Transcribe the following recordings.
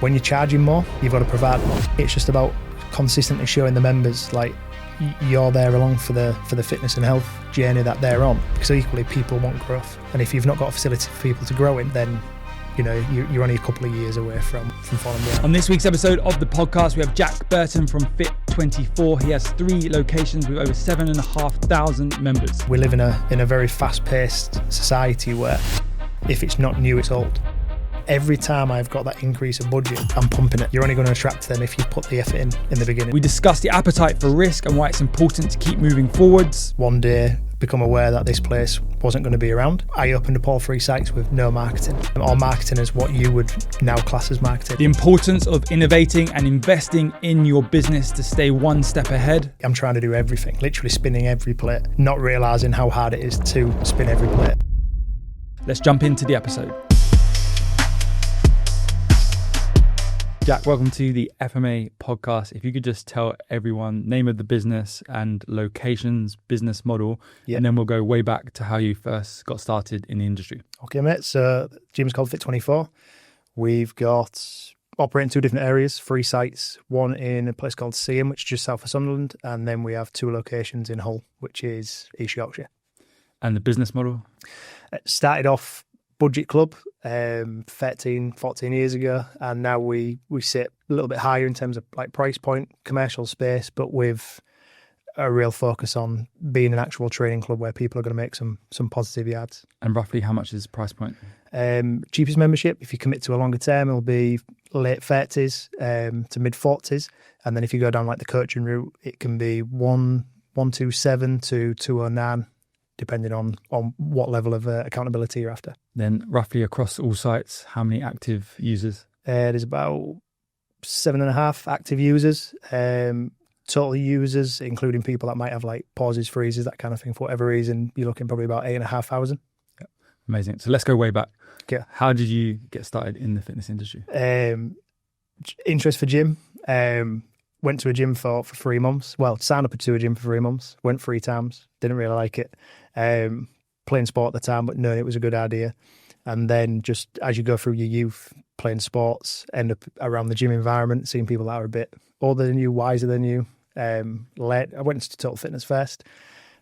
When you're charging more, you've got to provide more. It's just about consistently showing the members like you're there along for the fitness and health journey that they're on, because equally people want growth, and if you've not got a facility for people to grow in, then you're only a couple of years away from falling behind. On this week's episode of the podcast, we have Jack Burton from Fit24. He has 3 locations with over 7,500 members. We live in a very fast-paced society where if it's not new, it's old. Every time I've got that increase of budget, I'm pumping it. You're only going to attract them if you put the effort in the beginning. We discuss the appetite for risk and why it's important to keep moving forwards. One day, become aware that this place wasn't going to be around. I opened up all 3 sites with no marketing, or marketing is what you would now class as marketing. The importance of innovating and investing in your business to stay one step ahead. I'm trying to do everything, literally spinning every plate, not realising how hard it is to spin every plate. Let's jump into the episode. Jack, welcome to the FMA podcast. If you could just tell everyone name of the business and locations, business model, and then we'll go way back to how you first got started in the industry. Okay, mate. So the gym's called Fit24. We've got operating 2 different areas, 3 sites, one in a place called Seaham, which is just south of Sunderland, and then we have 2 locations in Hull, which is East Yorkshire. And the business model? It started off budget club 13, 14 years ago, and now we sit a little bit higher in terms of like price point, commercial space, but with a real focus on being an actual training club where people are going to make some positive yards. And roughly how much is the price point? Cheapest membership, if you commit to a longer term, it'll be late 30s to mid 40s, and then if you go down like the coaching route, it can be 127 to 209. Depending on what level of accountability you're after. Then roughly across all sites, how many active users? There's about 7.5 active users. Total users, including people that might have like pauses, freezes, that kind of thing. For whatever reason, you're looking probably about 8,500. Yep. Amazing. So let's go way back. Okay. How did you get started in the fitness industry? Interest for gym. Went to a gym for 3 months. Well, signed up to a gym for 3 months. Went 3 times. Didn't really like it. Playing sport at the time, but knowing it was a good idea. And then just as you go through your youth, playing sports, end up around the gym environment, seeing people that are a bit older than you, wiser than you. I went to Total Fitness first,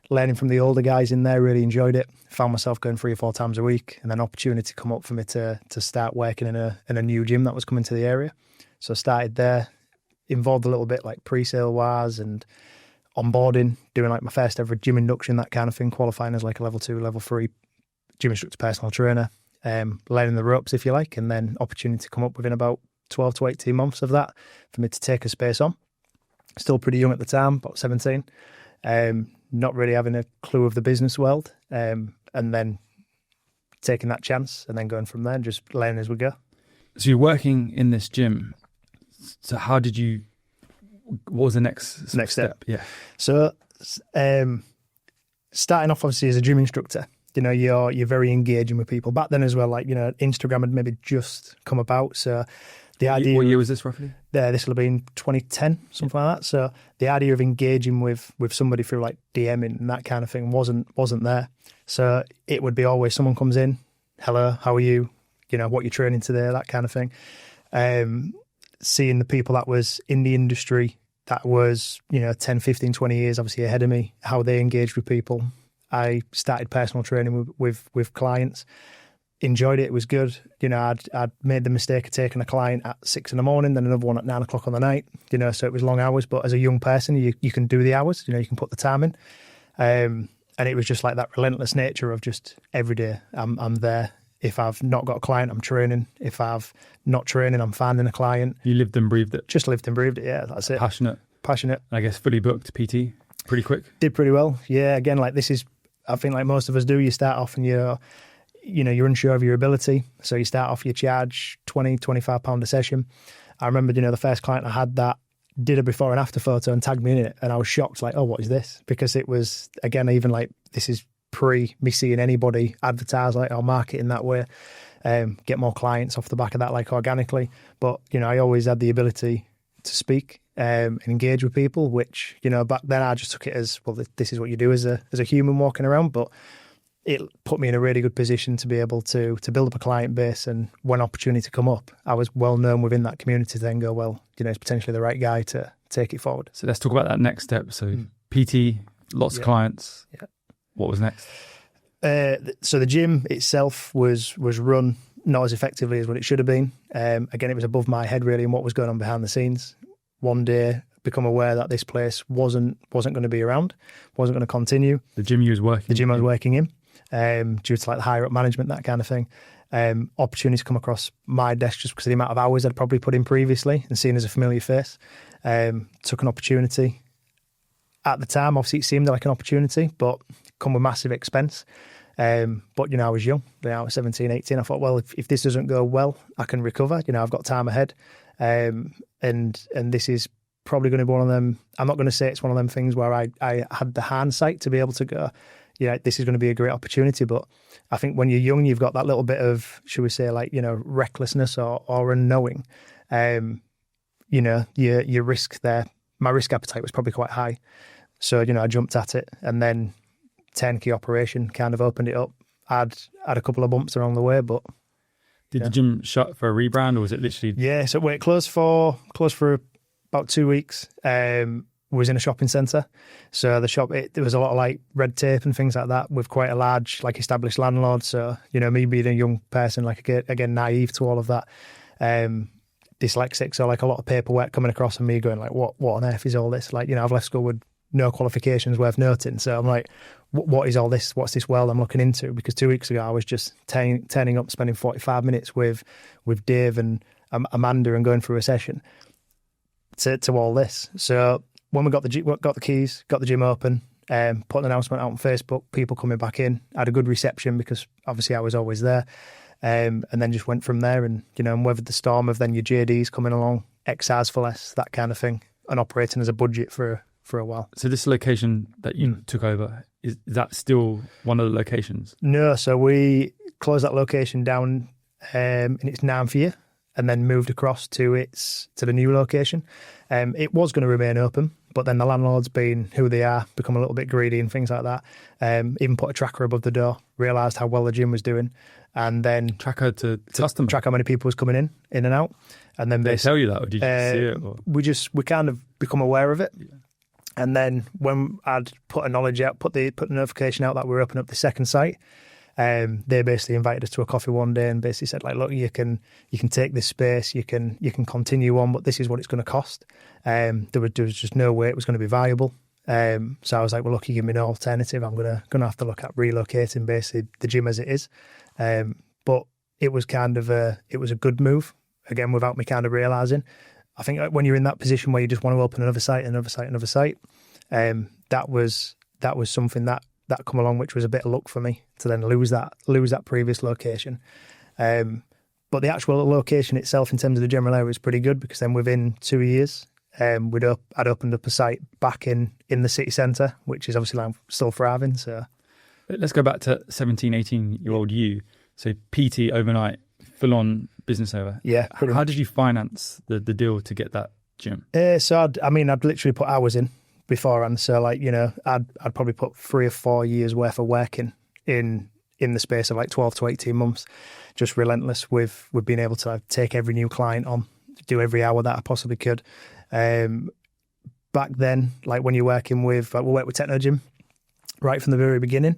learning from the older guys in there, really enjoyed it. Found myself going 3 or 4 times a week, and then opportunity come up for me to start working in a new gym that was coming to the area. So I started there, involved a little bit like pre-sale wise and onboarding, doing like my first ever gym induction, that kind of thing, qualifying as like a level 2, level 3 gym instructor, personal trainer, learning the ropes if you like, and then opportunity to come up within about 12 to 18 months of that for me to take a space on. Still pretty young at the time, about 17, not really having a clue of the business world, and then taking that chance and then going from there and just learning as we go. So you're working in this gym. So how did you, what was the next step? Yeah. So starting off obviously as a gym instructor, you're very engaging with people. Back then as well, like, Instagram had maybe just come about. So the idea... What year was this roughly? This will have been 2010, something like that. So the idea of engaging with somebody through like DMing and that kind of thing wasn't there. So it would be always someone comes in, hello, how are you? What you're training today, that kind of thing. Seeing the people that was in the industry that was, 10, 15, 20 years obviously ahead of me, how they engaged with people. I started personal training with clients, enjoyed it, it was good. I'd made the mistake of taking a client at 6 a.m, then another one at 9 o'clock on the night, so it was long hours, but as a young person, you can do the hours, you can put the time in. And it was just like that relentless nature of just every day I'm there. If I've not got a client, I'm training. If I've not training, I'm finding a client. You lived and breathed it? Just lived and breathed it, yeah, that's it. Passionate. I guess fully booked PT, pretty quick? Did pretty well, yeah. Again, like this is, I think like most of us do, you start off and you're unsure of your ability. So you start off, you charge £20, £25 a session. I remember, the first client I had that did a before and after photo and tagged me in it. And I was shocked, like, oh, what is this? Because it was, again, even like, this is pre me seeing anybody advertise like or market in that way, get more clients off the back of that, like organically. But, I always had the ability to speak and engage with people, which, back then I just took it as, well, this is what you do as a human walking around. But it put me in a really good position to be able to build up a client base. And when opportunity come up, I was well known within that community to then go, well, it's potentially the right guy to take it forward. So let's talk about that next step. So PT, lots of clients. Yeah. What was next? So the gym itself was run not as effectively as what it should have been. Again, it was above my head really and what was going on behind the scenes. One day, become aware that this place wasn't going to be around, wasn't going to continue. The gym you was working? The gym I was working in, due to like the higher up management, that kind of thing. Opportunities come across my desk just because of the amount of hours I'd probably put in previously and seen as a familiar face. Took an opportunity. At the time, obviously it seemed like an opportunity, but come with massive expense. But, I was young. I was 17, 18. I thought, well, if this doesn't go well, I can recover. I've got time ahead. And this is probably going to be one of them. I'm not going to say it's one of them things where I had the hindsight to be able to go, this is going to be a great opportunity. But I think when you're young, you've got that little bit of, should we say, recklessness or unknowing. Your risk there. My risk appetite was probably quite high. So, I jumped at it and then 10-key operation kind of opened it up. I'd had a couple of bumps along the way, but... Did the gym shut for a rebrand or was it literally... Yeah, so it closed for about 2 weeks. Was in a shopping centre. So the shop, there was a lot of red tape and things like that with quite a large established landlord. So, me being a young person, again, naive to all of that. Dyslexic, so a lot of paperwork coming across and me going what on earth is all this? I've left school with no qualifications worth noting. So I'm like, what is all this? What's this world I'm looking into? Because 2 weeks ago I was just turning up, spending 45 minutes with Dave and Amanda and going through a session to all this. So when we got the keys, got the gym open, put an announcement out on Facebook, people coming back in, had a good reception because obviously I was always there. And then just went from there and weathered the storm of then your JDs coming along, XRs for less, that kind of thing, and operating as a budget for a while. So this location that you took over, is that still one of the locations? No, so we closed that location down in its 9th year and then moved across to the new location. It was going to remain open, but then the landlords, being who they are, become a little bit greedy and things like that. Even put a tracker above the door, realised how well the gym was doing, and then tracker to customer, track how many people was coming in and out. And then they tell you that, or did you see it? Or? We kind of become aware of it. Yeah. And then when I'd put a knowledge out, put the notification out that we're opening up the second site, they basically invited us to a coffee one day and basically said, look, you can take this space, you can continue on, but this is what it's going to cost. There was just no way it was going to be viable. So I was like, well, look, you give me an alternative. I'm gonna have to look at relocating basically the gym as it is. But it was it was a good move, again, without me kind of realising. I think when you're in that position where you just want to open another site, that was something that come along, which was a bit of luck for me to then lose that previous location. But the actual location itself in terms of the general area was pretty good because then within 2 years, I'd opened up a site back in the city centre, which is obviously still thriving. So let's go back to 17, 18-year-old you. So PT overnight, full-on business owner. Yeah. How did you finance the deal to get that gym? So I'd literally put hours in beforehand. So I'd probably put 3 or 4 years worth of work in the space of 12 to 18 months, just relentless with being able to take every new client on, do every hour that I possibly could. Back then, when you're working with, we worked with Techno Gym right from the very beginning.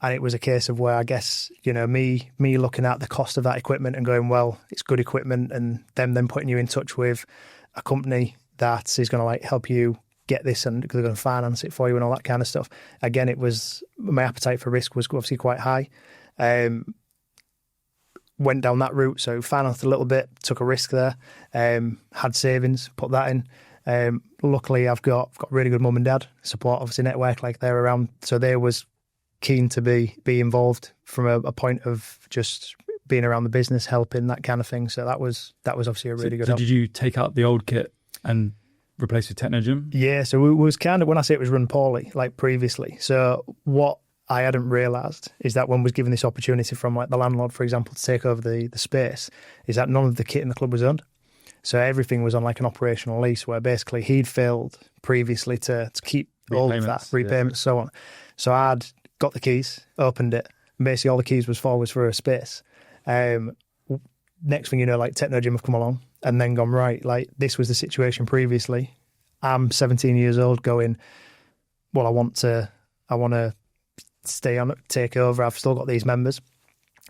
And it was a case of where I guess, me looking at the cost of that equipment and going, well, it's good equipment, and them then putting you in touch with a company that is going to help you get this and they're going to finance it for you and all that kind of stuff. Again, it was, my appetite for risk was obviously quite high. Went down that route, so financed a little bit, took a risk there, had savings, put that in. Luckily, I've got really good mum and dad support, obviously network, they're around, so they was keen to be involved from a point of just being around the business, helping, that kind of thing. So that was obviously a really good help. Did you take out the old kit and replace with Techno Gym? Yeah, so it was kind of, when I say it was run poorly, previously. So what I hadn't realised is that when was given this opportunity from the landlord, for example, to take over the space, is that none of the kit in the club was owned. So everything was on an operational lease where basically he'd failed previously to keep all of that, repayments, so on. So I'd got the keys, opened it, And basically all the keys was for a space. Next thing you know, like Techno Gym have come along and then gone, right, like this was the situation previously. I'm 17 years old going, well, I want to stay on it, take over. I've still got these members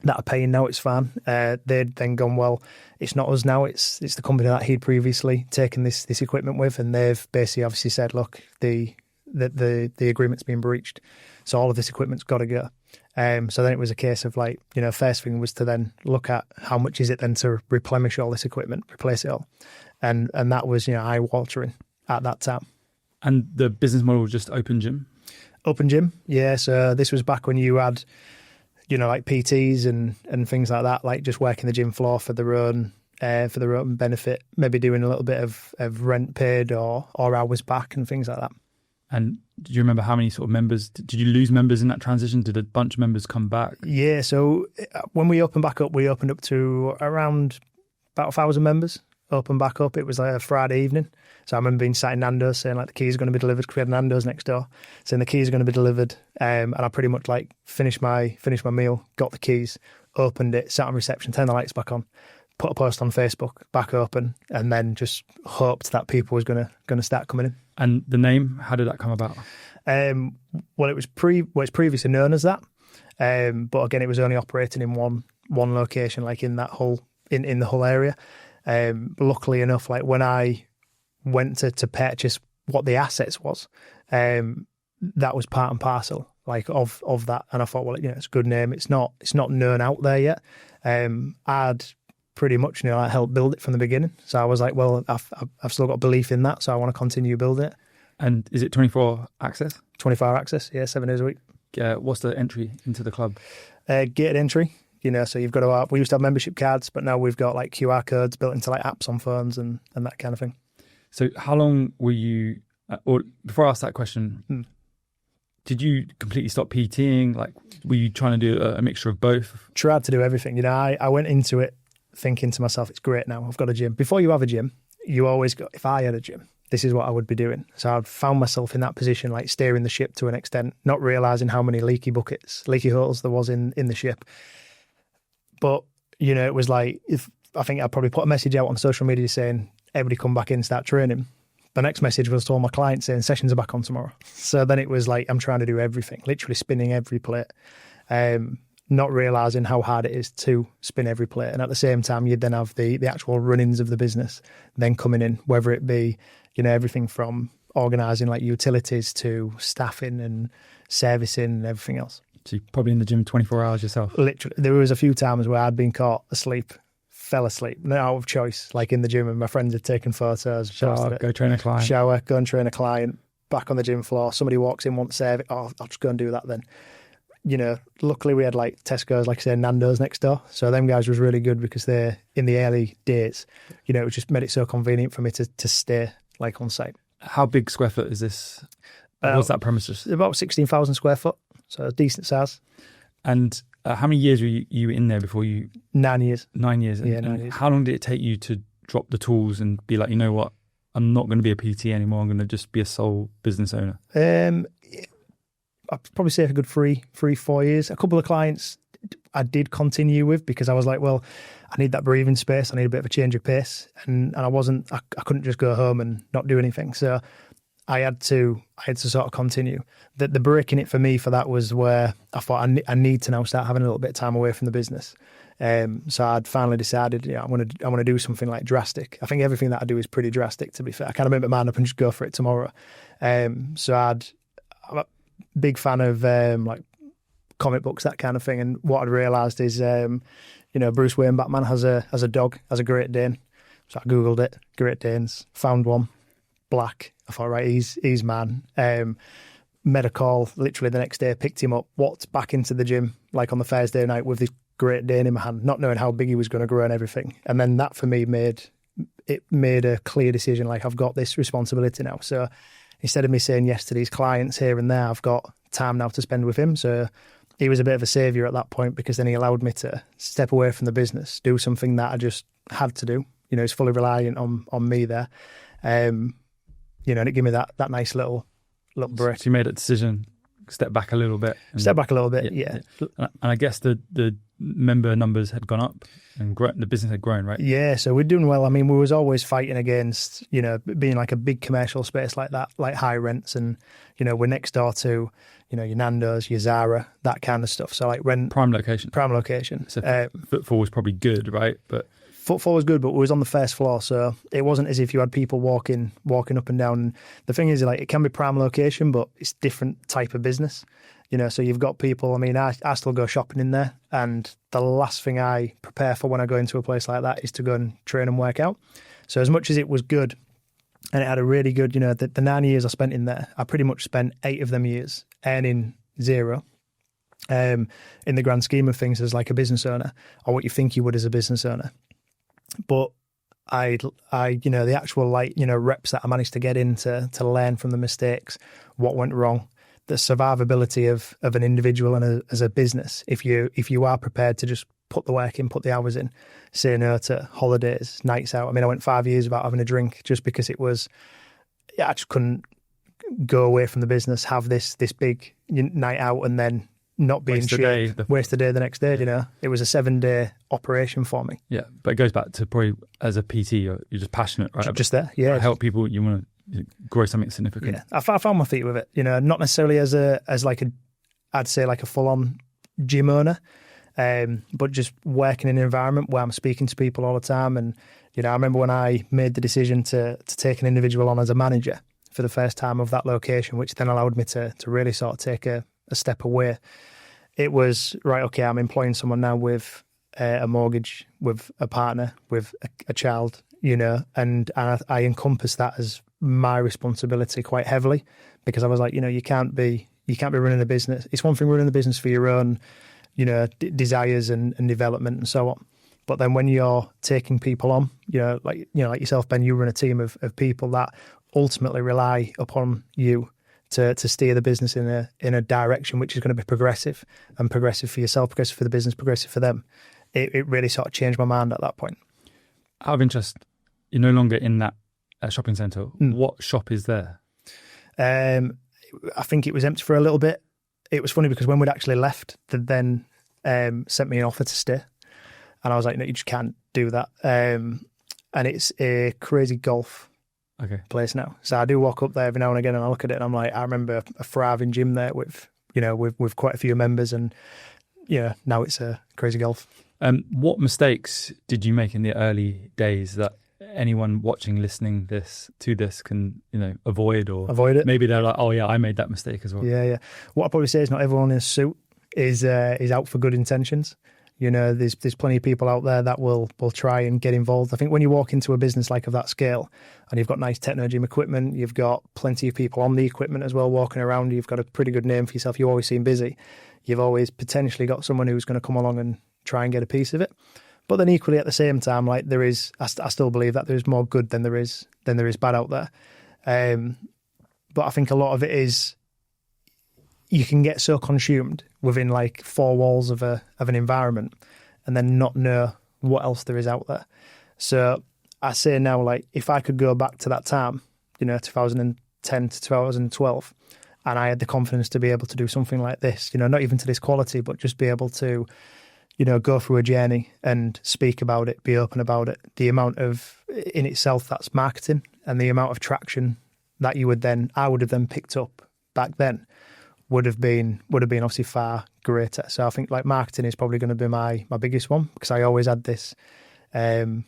that are paying now, it's fine. They'd then gone, well, it's not us now, it's the company that he'd previously taken this equipment with, and they've basically obviously said, look, the agreement's been breached, so all of this equipment's got to go. So then it was a case of like, first thing was to then look at how much is it then to replenish all this equipment, replace it all. And that was, eye-watering at that time. And the business model was just open gym? Open gym, yeah. So this was back when you had, like PTs and things like that, like just working the gym floor for their own benefit, maybe doing a little bit of rent paid or hours back and things like that. And do you remember how many sort of members, did you lose members in that transition? Did a bunch of members come back? Yeah, so when we opened back up, we opened up to around about 1,000 members, opened back up. It was like a Friday evening. So I remember being sat in Nando's saying like the keys are going to be delivered, because we had Nando's next door, saying the keys are going to be delivered. And I pretty much like finished my meal, got the keys, opened it, sat on reception, turned the lights back on, put a post on Facebook, back open, and then just hoped that people was going to start coming in. And the name, how did that come about? Well, it's previously known as that, but again, it was only operating in one location, like in that whole in the whole area. Luckily enough, like when I went to purchase what the assets was, that was part and parcel like of that, and I thought, well, it's a good name. It's not known out there yet. I'd pretty much I helped build it from the beginning, so I was like, well, I've still got belief in that, so I want to continue building it. And is it 24 access? 24 access, yeah, 7 days a week. What's the entry into the club? Gated entry, so you've got to we used to have membership cards, but now we've got like QR codes built into like apps on phones and that kind of thing. So how long were you, or before I ask that question, did you completely stop PTing? Like, were you trying to do a mixture of both? Tried to do everything. I went into it thinking to myself, it's great now, I've got a gym. Before you have a gym, you always go, if I had a gym, this is what I would be doing. So I'd found myself in that position, like steering the ship to an extent, not realising how many leaky holes there was in the ship. But, it was like, I think I'd probably put a message out on social media saying, everybody come back in and start training. The next message was to all my clients saying, sessions are back on tomorrow. So then it was like, I'm trying to do everything, literally spinning every plate. Not realising how hard it is to spin every plate. And at the same time, you'd then have the actual run-ins of the business then coming in, whether it be, everything from organising like utilities to staffing and servicing and everything else. So you're probably in the gym 24 hours yourself? Literally. There was a few times where I'd been caught asleep, fell asleep, not out of choice, like in the gym, and my friends had taken photos. Shower, go train a client. Shower, go and train a client, back on the gym floor. Somebody walks in, wants service. Oh, I'll just go and do that then. Luckily we had like Tesco's, like I say, Nando's next door. So them guys was really good because they're in the early days, it just made it so convenient for me to stay like on site. How big square foot is this? What's that premises? About 16,000 square foot. So a decent size. And how many years were you in there before you? 9 years. 9 years. Yeah, 9 years. How long did it take you to drop the tools and be like, you know what? I'm not going to be a PT anymore. I'm going to just be a sole business owner. I'd probably say a good 3-4 years. A couple of clients I did continue with because I was like, well, I need that breathing space. I need a bit of a change of pace. And I couldn't just go home and not do anything. So I had to sort of continue. The break in it for me for that was where I thought I need to now start having a little bit of time away from the business. So I'd finally decided, I want to do something like drastic. I think everything that I do is pretty drastic, to be fair. I can't make my mind up and just go for it tomorrow. So I'm a big fan of like comic books, that kind of thing. And what I'd realised is, Bruce Wayne Batman has a dog, has a Great Dane. So I Googled it, Great Danes, found one, black. I thought, right, he's man. Made a call literally the next day, picked him up, walked back into the gym like on the Thursday night with this Great Dane in my hand, not knowing how big he was going to grow and everything. And then that for me made a clear decision, like I've got this responsibility now. So instead of me saying yes to these clients here and there, I've got time now to spend with him. So he was a bit of a saviour at that point because then he allowed me to step away from the business, do something that I just had to do. He's fully reliant on me there. And it gave me that nice little break. So you made a decision step back a little bit. Step back a little bit, yeah. And I guess the member numbers had gone up and the business had grown, right? Yeah, so we're doing well. I mean, we was always fighting against, being like a big commercial space like that, like high rents, and, we're next door to, your Nando's, your Zara, that kind of stuff. So like rent. Prime location. So footfall was probably good, right? But footfall was good, but it was on the first floor, so it wasn't as if you had people walking up and down. And the thing is, like, it can be prime location, but it's different type of business. So you've got people, I mean, I still go shopping in there, and the last thing I prepare for when I go into a place like that is to go and train and work out. So as much as it was good, and it had a really good, the 9 years I spent in there, I pretty much spent 8 of them years earning zero. In the grand scheme of things as like a business owner, or what you think you would as a business owner. But I the actual reps that I managed to get in to learn from the mistakes, what went wrong, the survivability of an individual and as a business. If you are prepared to just put the work in, put the hours in, say no to holidays, nights out. I mean, I went 5 years without having a drink just because I just couldn't go away from the business, have this big night out and then not being waste the day the next day. It was a 7-day operation for me. Yeah, but it goes back to probably as a PT, you're just passionate, right? Just there, yeah. Help people. You want to grow something significant. Yeah, I found my feet with it. Not necessarily as I'd say like a full on gym owner, but just working in an environment where I'm speaking to people all the time. And I remember when I made the decision to take an individual on as a manager for the first time of that location, which then allowed me to really sort of take a step away. It was, right, okay, I'm employing someone now with a mortgage, with a partner, with a child, and I encompass that as my responsibility quite heavily, because I was like, you can't be running a business. It's one thing running the business for your own, desires and development and so on. But then when you're taking people on, like yourself, Ben, you run a team of people that ultimately rely upon you to steer the business in a direction which is going to be progressive for yourself, progressive for the business, progressive for them. It really sort of changed my mind at that point. Out of interest, you're no longer in that shopping centre. What shop is there? I think it was empty for a little bit. It was funny because when we'd actually left, they then sent me an offer to stay. And I was like, no, you just can't do that. And it's a crazy golf place now. So I do walk up there every now and again and I look at it and I'm like, I remember a thriving gym there with quite a few members, and now it's a crazy golf. What mistakes did you make in the early days that anyone watching, listening to this can avoid it? Maybe they're like, oh yeah, I made that mistake as well. Yeah. What I'd probably say is not everyone in a suit is out for good intentions. There's plenty of people out there that will try and get involved. I think when you walk into a business like of that scale and you've got nice techno gym equipment, you've got plenty of people on the equipment as well walking around, you've got a pretty good name for yourself, you always seem busy. You've always potentially got someone who's going to come along and try and get a piece of it. But then equally at the same time, like I still believe that there's more good than there is bad out there. But I think a lot of it is you can get so consumed within like 4 walls of an environment and then not know what else there is out there. So I say now, like, if I could go back to that time, 2010 to 2012, and I had the confidence to be able to do something like this, not even to this quality, but just be able to, go through a journey and speak about it, be open about it, the amount of, in itself, that's marketing, and the amount of traction that I would have then picked up back then would have been obviously far greater. So I think like marketing is probably going to be my biggest one, because I always had this, mentality,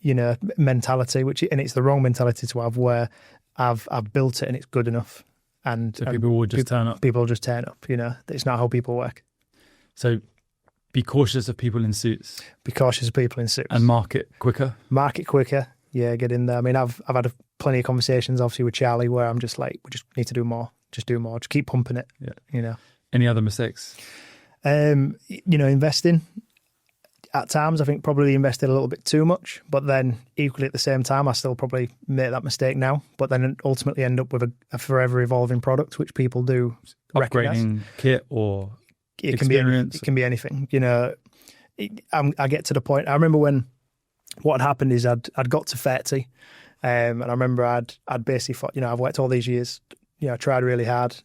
and it's the wrong mentality to have, where I've built it and it's good enough. And so people will just turn up. People just turn up, It's not how people work. So be cautious of people in suits. Be cautious of people in suits. And market quicker. Yeah, get in there. I mean, I've had plenty of conversations, obviously, with Charlie, where I'm just like, we just need to do more. Just do more. Just keep pumping it. Yeah. Any other mistakes? Investing. At times, I think probably invested a little bit too much, but then equally at the same time, I still probably make that mistake now, but then ultimately end up with a forever evolving product, which people do upgrading kit or experience. It can be anything. I get to the point. I remember when what had happened is I'd got to 30, and I remember I'd basically thought, I've worked all these years I tried really hard.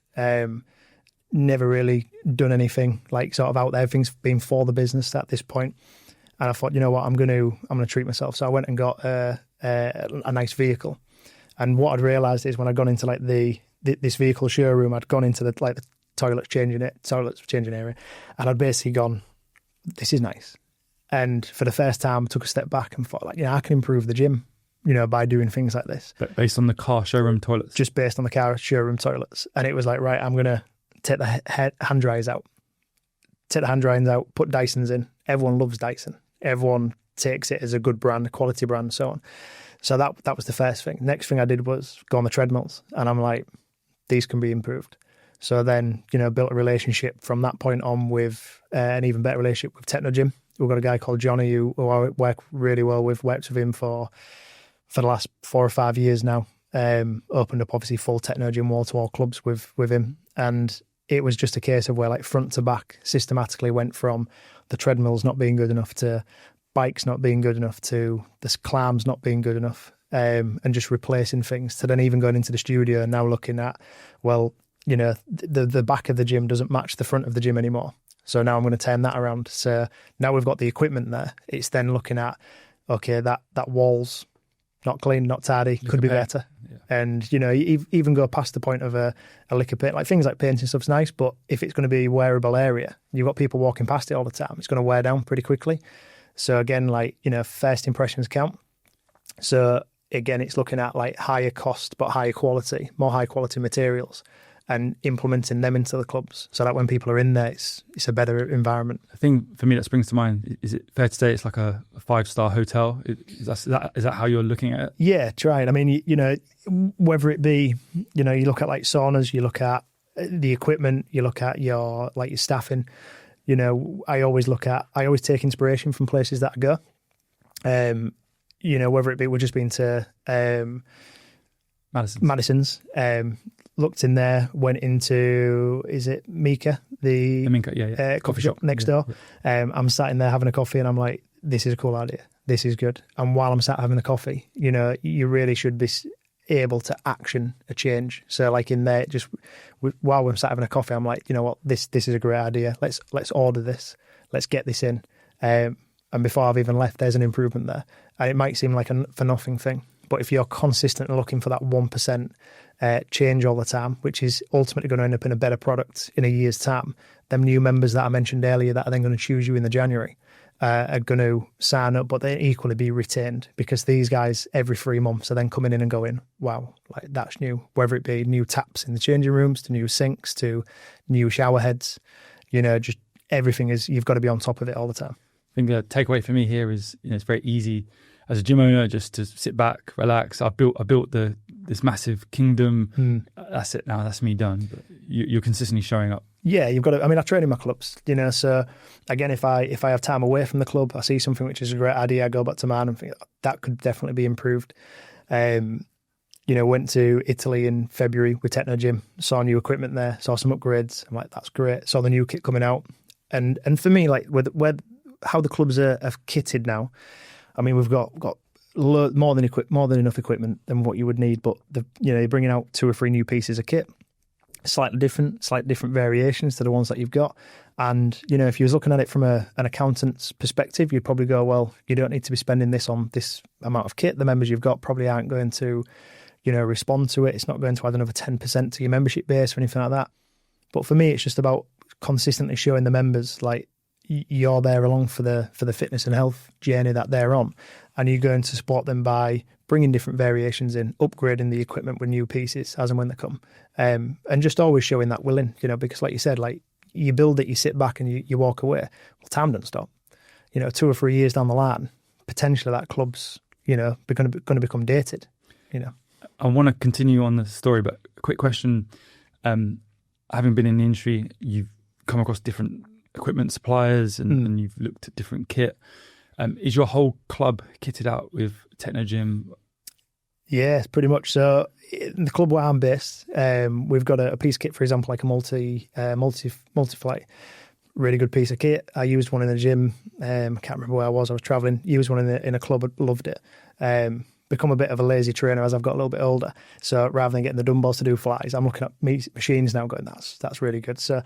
Never really done anything like sort of out there. Everything's been for the business at this point. And I thought, you know what, I'm going to treat myself. So I went and got a nice vehicle. And what I'd realised is when I'd gone into like this vehicle showroom, I'd gone into the toilets changing area, and I'd basically gone, this is nice. And for the first time, I took a step back and thought, I can improve the gym, by doing things like this. But based on the car showroom toilets? Just based on the car showroom toilets. And it was like, right, I'm going to take the hand dryers out. Take the hand dryers out, put Dysons in. Everyone loves Dyson. Everyone takes it as a good brand, a quality brand, and so on. So that was the first thing. Next thing I did was go on the treadmills. And I'm like, these can be improved. So then, built a relationship from that point on with an even better relationship with Techno Gym. We've got a guy called Johnny who I work really well with, worked with him for the last 4 or 5 years now. Opened up obviously full Techno Gym wall-to-wall clubs with him. And it was just a case of where like front to back systematically went from the treadmills not being good enough to bikes not being good enough to the climbs not being good enough, and just replacing things to then even going into the studio and now looking at, well, the back of the gym doesn't match the front of the gym anymore. So now I'm going to turn that around. So now we've got the equipment there. It's then looking at, okay, that wall's not clean, not tidy, could be better. Yeah. And, even go past the point of a lick of paint. Like things like painting stuff's nice, but if it's going to be a wearable area, you've got people walking past it all the time, it's going to wear down pretty quickly. So again, first impressions count. So again, it's looking at like higher cost, but higher quality, more high quality materials, and implementing them into the clubs so that when people are in there, it's a better environment. The thing for me that springs to mind, is it fair to say it's like a 5-star hotel? Is that how you're looking at it? Yeah, trying. I mean, whether it be, you look at like saunas, you look at the equipment, you look at your staffing. I always take inspiration from places that I go. Whether it be, we've just been to Madison's. Looked in there, went into, is it Mika? The Mika, coffee shop next door. Yeah. I'm sat in there having a coffee and I'm like, this is a cool idea. This is good. And while I'm sat having the coffee, you really should be able to action a change. So like in there, just while we're sat having a coffee, I'm like, you know what, this is a great idea. Let's order this. Let's get this in. And before I've even left, there's an improvement there. And it might seem like a for nothing thing, but if you're consistently looking for that 1% change all the time, which is ultimately going to end up in a better product in a year's time, them new members that I mentioned earlier that are then going to choose you in the January are going to sign up, but they equally be retained, because these guys every 3 months are then coming in and going, wow, like that's new. Whether it be new taps in the changing rooms, to new sinks, to new shower heads, just everything is, you've got to be on top of it all the time. I think the takeaway for me here is, it's very easy as a gym owner just to sit back, relax. I built this massive kingdom. That's it now. That's me done. But you're consistently showing up. Yeah, you've got to. I mean, I train in my clubs, So again, if I have time away from the club, I see something which is a great idea, I go back to mine and think that could definitely be improved. Went to Italy in February with Techno Gym, saw new equipment there, saw some upgrades. I'm like, that's great. Saw the new kit coming out, and for me, like how the clubs are kitted now. I mean, we've got more than enough equipment than what you would need, but you're bringing out 2 or 3 new pieces of kit, slightly different variations to the ones that you've got. And if you was looking at it from an accountant's perspective, you'd probably go, well, you don't need to be spending this on this amount of kit. The members you've got probably aren't going to respond to it. It's not going to add another 10% to your membership base or anything like that. But for me, it's just about consistently showing the members like you're there along for the fitness and health journey that they're on, and you're going to support them by bringing different variations in, upgrading the equipment with new pieces as and when they come, and just always showing that willing, because like you said, like you build it, you sit back and you walk away. Well, time doesn't stop. 2 or 3 years down the line, potentially that club's going to become dated. I want to continue on the story, but a quick question. Having been in the industry, you've come across different equipment suppliers and you've looked at different kit. Is your whole club kitted out with Techno Gym? Yes, pretty much. So in the club where I'm based, we've got a piece of kit, for example, like a multi-flight, really good piece of kit. I used one in the gym. I can't remember where I was traveling. Used one in a club, loved it. become a bit of a lazy trainer as I've got a little bit older. So rather than getting the dumbbells to do flies, I'm looking at machines now going, that's really good. So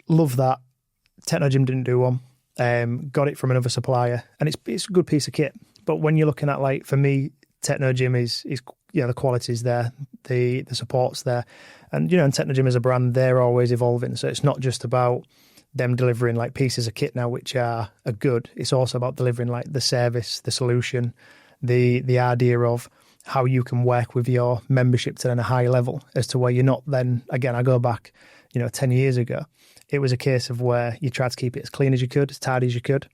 love that. Technogym didn't do one. Got it from another supplier, and it's a good piece of kit. But when you're looking at, like, for me, Technogym is the quality's there, the support's there. And, and Technogym as a brand, they're always evolving. So it's not just about them delivering like pieces of kit now, which are good. It's also about delivering like the service, the solution, the idea of how you can work with your membership to then a high level, as to where you're not then, again, I go back, 10 years ago, it was a case of where you tried to keep it as clean as you could, as tidy as you could,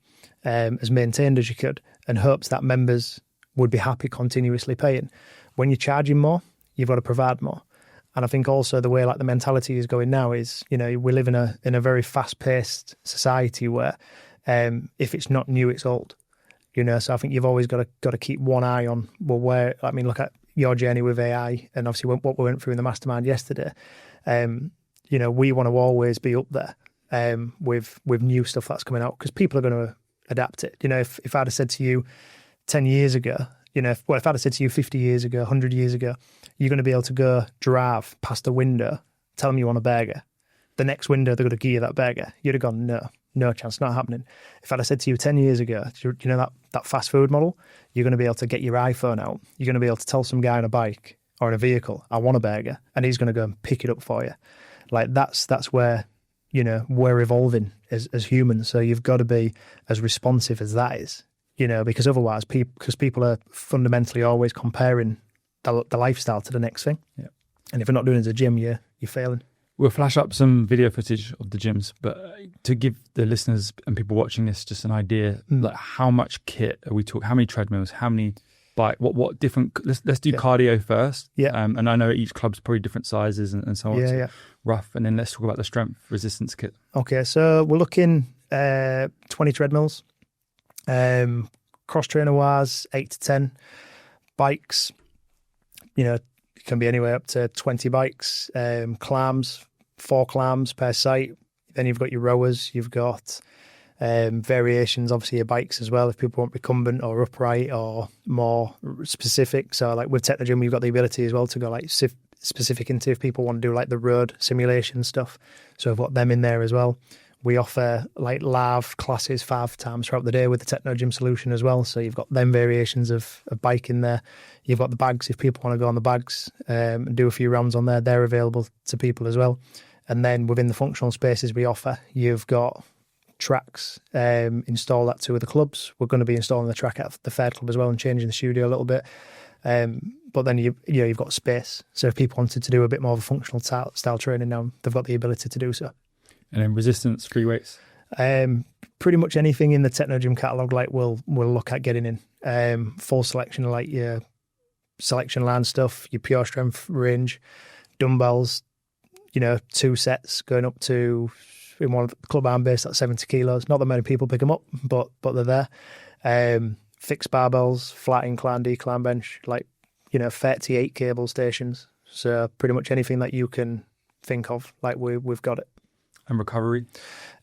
as maintained as you could, and hopes that members would be happy continuously paying. When you're charging more, you've got to provide more. And I think also the way like the mentality is going now is, we live in a very fast-paced society where if it's not new, it's old. So I think you've always got to keep one eye on, look at your journey with AI, and obviously what we went through in the mastermind yesterday. We want to always be up there with new stuff that's coming out, because people are going to adapt it. If I'd have said to you 10 years ago, if I'd have said to you 50 years ago, 100 years ago, you're going to be able to go drive past a window, tell them you want a burger. The next window, they're going to give you that burger. You'd have gone, no chance, not happening. If I'd have said to you 10 years ago, that fast food model, you're going to be able to get your iPhone out. You're going to be able to tell some guy on a bike or in a vehicle, I want a burger, and he's going to go and pick it up for you. Like that's where, we're evolving as humans. So you've got to be as responsive as that is, because otherwise people are fundamentally always comparing the lifestyle to the next thing. Yeah. And if you're not doing it as a gym, you're failing. We'll flash up some video footage of the gyms, but to give the listeners and people watching this just an idea, like how much kit are we talking? How many treadmills? How many bike? What different? Let's do cardio first. Yeah. And I know each club's probably different sizes and so on. Yeah, so yeah. Rough, and then let's talk about the strength resistance kit. Okay, so we're looking 20 treadmills, cross trainer wise 8 to 10 bikes. It can be anywhere up to 20 bikes, clams, 4 clams per site. Then you've got your rowers, you've got variations, obviously your bikes as well, if people want recumbent or upright or more specific. So like with Technogym, we've got the ability as well to go like specific into if people want to do like the road simulation stuff. So we've got them in there as well. We offer like live classes 5 times throughout the day with the Technogym solution as well. So you've got them variations of bike in there. You've got the bags if people want to go on the bags and do a few rounds on there. They're available to people as well. And then within the functional spaces we offer, you've got tracks installed at 2 of the clubs. We're going to be installing the track at the third club as well and changing the studio a little bit. But then you've got space. So if people wanted to do a bit more of a functional style training now, they've got the ability to do so. And then resistance, free weights? Pretty much anything in the Technogym catalogue, like we'll look at getting in. Full selection, like your selection line stuff, your pure strength range, dumbbells, 2 sets going up to, in one of the club arm base, that's 70 kilos. Not that many people pick them up, but they're there. Fixed barbells, flat incline, decline bench, 38 cable stations. So pretty much anything that you can think of, like we've got it. And recovery?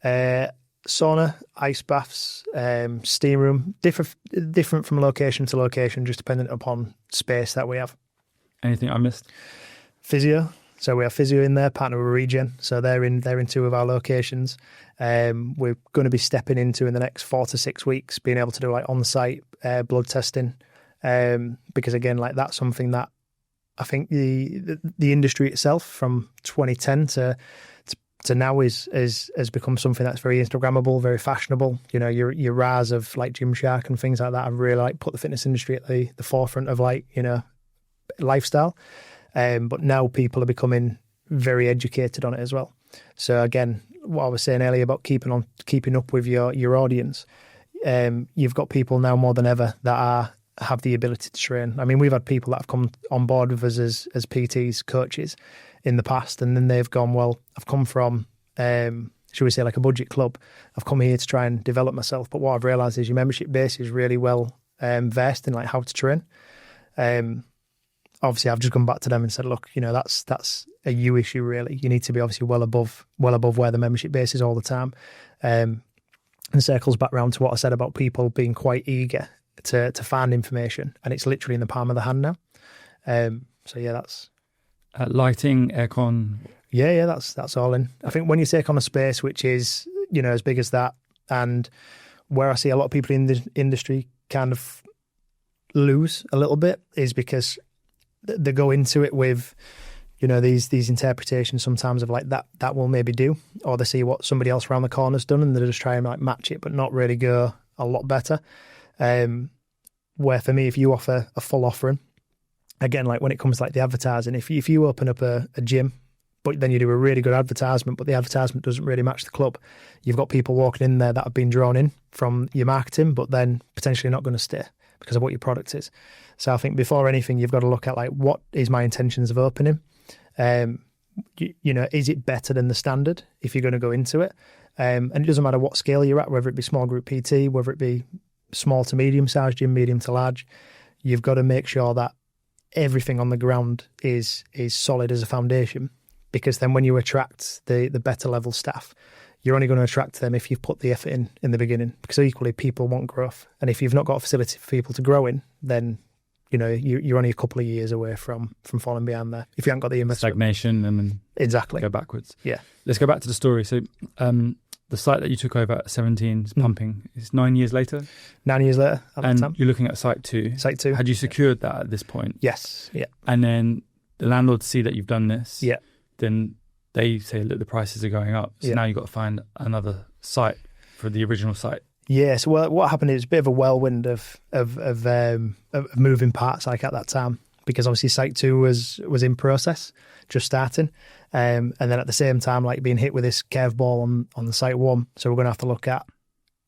Sauna, ice baths, steam room, different from location to location, just dependent upon space that we have. Anything I missed? Physio. So we have physio in there, partner with Regen. So they're in 2 of our locations. We're going to be stepping into in the next 4 to 6 weeks, being able to do like on-site blood testing. Because again, like that's something that I think the industry itself from 2010 to now has become something that's very Instagrammable, very fashionable. Your rise of like Gymshark and things like that have really like put the fitness industry at the forefront of lifestyle. But now people are becoming very educated on it as well. So again, what I was saying earlier about keeping up with your audience, you've got people now more than ever that have the ability to train. I mean, we've had people that have come on board with us as PTs, coaches in the past, and then they've gone, well, I've come from, should we say, like a budget club. I've come here to try and develop myself. But what I've realised is your membership base is really well versed in like how to train. Obviously, I've just gone back to them and said, look, that's a you issue, really. You need to be obviously well above where the membership base is all the time. And circles back around to what I said about people being quite eager to find information, and it's literally in the palm of the hand now. So yeah, that's lighting, aircon. Yeah, that's all in. I think when you take on a space which is, as big as that, and where I see a lot of people in the industry kind of lose a little bit is because they go into it with, these interpretations sometimes of like that will maybe do, or they see what somebody else around the corner's done and they just try and like match it, but not really go a lot better. Where for me, if you offer a full offering, again, like when it comes to like the advertising, if you open up a gym, but then you do a really good advertisement, but the advertisement doesn't really match the club, you've got people walking in there that have been drawn in from your marketing, but then potentially not going to stay because of what your product is. So I think before anything, you've got to look at like, what is my intentions of opening? Is it better than the standard if you're going to go into it? And it doesn't matter what scale you're at, whether it be small group PT, whether it be small to medium sized gym, medium to large, you've got to make sure that everything on the ground is solid as a foundation. Because then when you attract the better level staff, you're only going to attract them if you've put the effort in the beginning. Because equally, people want growth. And if you've not got a facility for people to grow in, then, you're only a couple of years away from falling behind there. If you haven't got the investment. Stagnation and then exactly go backwards. Yeah. Let's go back to the story. So the site that you took over at 17 is pumping. It's 9 years later? 9 years later at that time. And you're looking at site 2. Site 2. Had you secured that at this point? Yes. Yeah. And then the landlords see that you've done this. Yeah. Then they say, look, the prices are going up. So now you've got to find another site for the original site. Yeah, so what happened is a bit of a whirlwind of moving parts like at that time, because obviously site 2 was in process, just starting. And then at the same time, like being hit with this curveball on the site 1. So we're going to have to look at,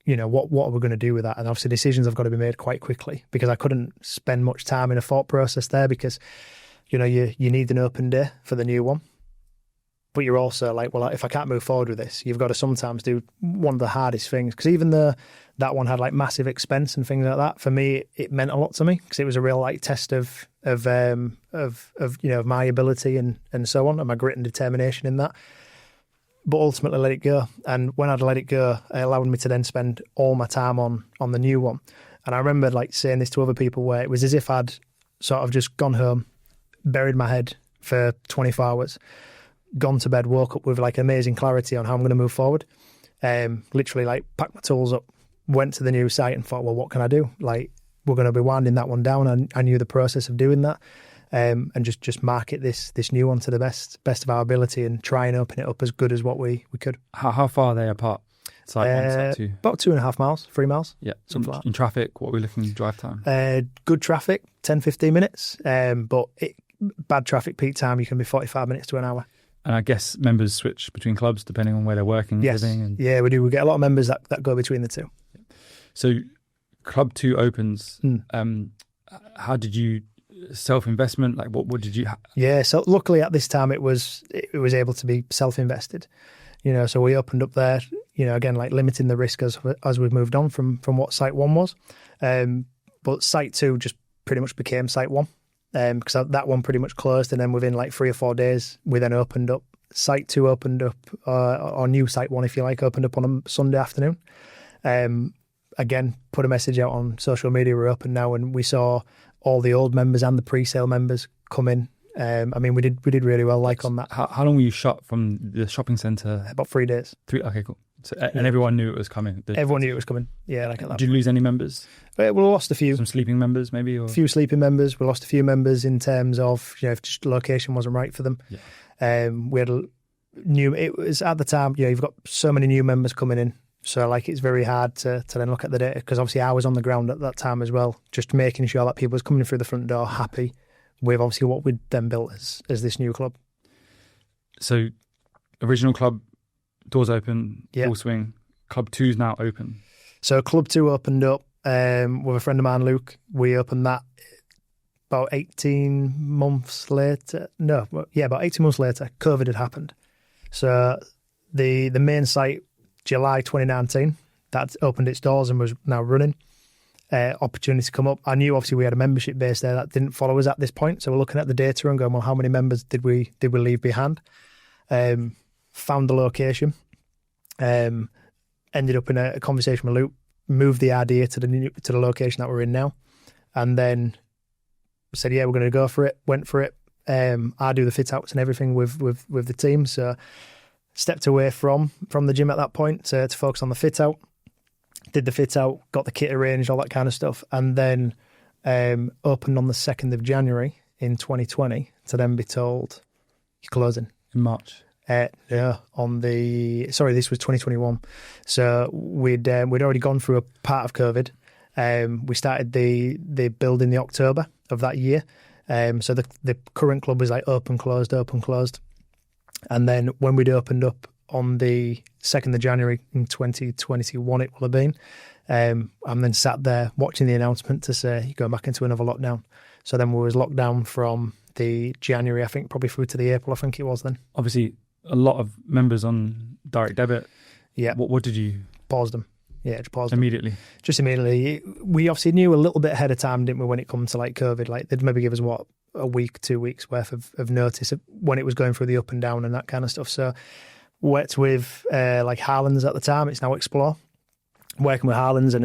what are we going to do with that? And obviously decisions have got to be made quite quickly, because I couldn't spend much time in a thought process there, because, you need an open day for the new one. But you're also like, well, if I can't move forward with this, you've got to sometimes do one of the hardest things. Because even though that one had like massive expense and things like that, for me, it meant a lot to me, because it was a real like test of my ability and so on, and my grit and determination in that. But ultimately let it go. And when I'd let it go, it allowed me to then spend all my time on the new one. And I remember like saying this to other people, where it was as if I'd sort of just gone home, buried my head for 24 hours, gone to bed, woke up with like amazing clarity on how I'm going to move forward. Literally like packed my tools up, went to the new site and thought, well, what can I do? Like, we're going to be winding that one down. And I knew the process of doing that. And just market this new one to the best of our ability and try and open it up as good as what we could. How far are they apart? Site 1, site 2? About 2.5 miles, 3 miles. Yeah. Something like that. In traffic, what are we looking drive time? Good traffic, 10-15 minutes. But bad traffic, peak time, you can be 45 minutes to an hour. And I guess members switch between clubs depending on where they're working, living. And... Yeah, we do. We get a lot of members that go between the two. So Club 2 opens. How did you self-investment? Like what did you... Yeah, so luckily at this time it was able to be self-invested. So we opened up there, again, like limiting the risk as we've moved on from what site 1 was. But site 2 just pretty much became site 1. Because that one pretty much closed, and then within like 3 or 4 days, we then opened up. Site 2 opened up, or new site 1, if you like, opened up on a Sunday afternoon. Again, put a message out on social media, we're open now, and we saw all the old members and the pre-sale members come in. We did really well on that. How long were you shut from the shopping centre? About 3 days. 3, okay, cool. So, and everyone knew it was coming? Everyone knew it was coming, yeah. Like at that. Did you lose any members? We lost a few. Some sleeping members, maybe? Or? A few sleeping members. We lost a few members in terms of, if just the location wasn't right for them. Yeah. We had it was at the time, you've got so many new members coming in. So it's very hard to then look at the data, because obviously I was on the ground at that time as well, just making sure that people was coming through the front door happy with obviously what we'd then built as this new club. So original club, doors open, yeah. Full swing. Club 2 is now open. So Club 2 opened up with a friend of mine, Luke. We opened that about 18 months later. About 18 months later, COVID had happened. So the main site, July 2019, that opened its doors and was now running. Opportunity to come up. I knew obviously we had a membership base there that didn't follow us at this point. So we're looking at the data and going, well, how many members did we leave behind? Found the location. Ended up in a conversation with Luke. moved the idea to the location that we're in now, and then said, yeah, we're going to go for it. Went for it. I do the fit outs and everything with the team. So stepped away from the gym at that point to focus on the fit out. Did the fit out, got the kit arranged, all that kind of stuff, and then opened on the 2nd of January in 2020 to then be told you're closing in March. Yeah, this was 2021. So we'd already gone through a part of COVID. We started the build in the October of that year. So the current club was like open, closed. And then when we'd opened up on the 2nd of January in 2021, it will have been, I'm then sat there watching the announcement to say you're going back into another lockdown. So then we was locked down from the January, I think, probably through to the April, I think it was then. Obviously, a lot of members on direct debit. Yeah. What did you... Paused them. Yeah, just paused immediately. them. Just immediately. We obviously knew a little bit ahead of time, didn't we, when it comes to like COVID? Like they'd maybe give us, a week, 2 weeks worth of notice when it was going through the up and down and that kind of stuff. So worked with like Harlands at the time. It's now Explore. Working with Harlands, and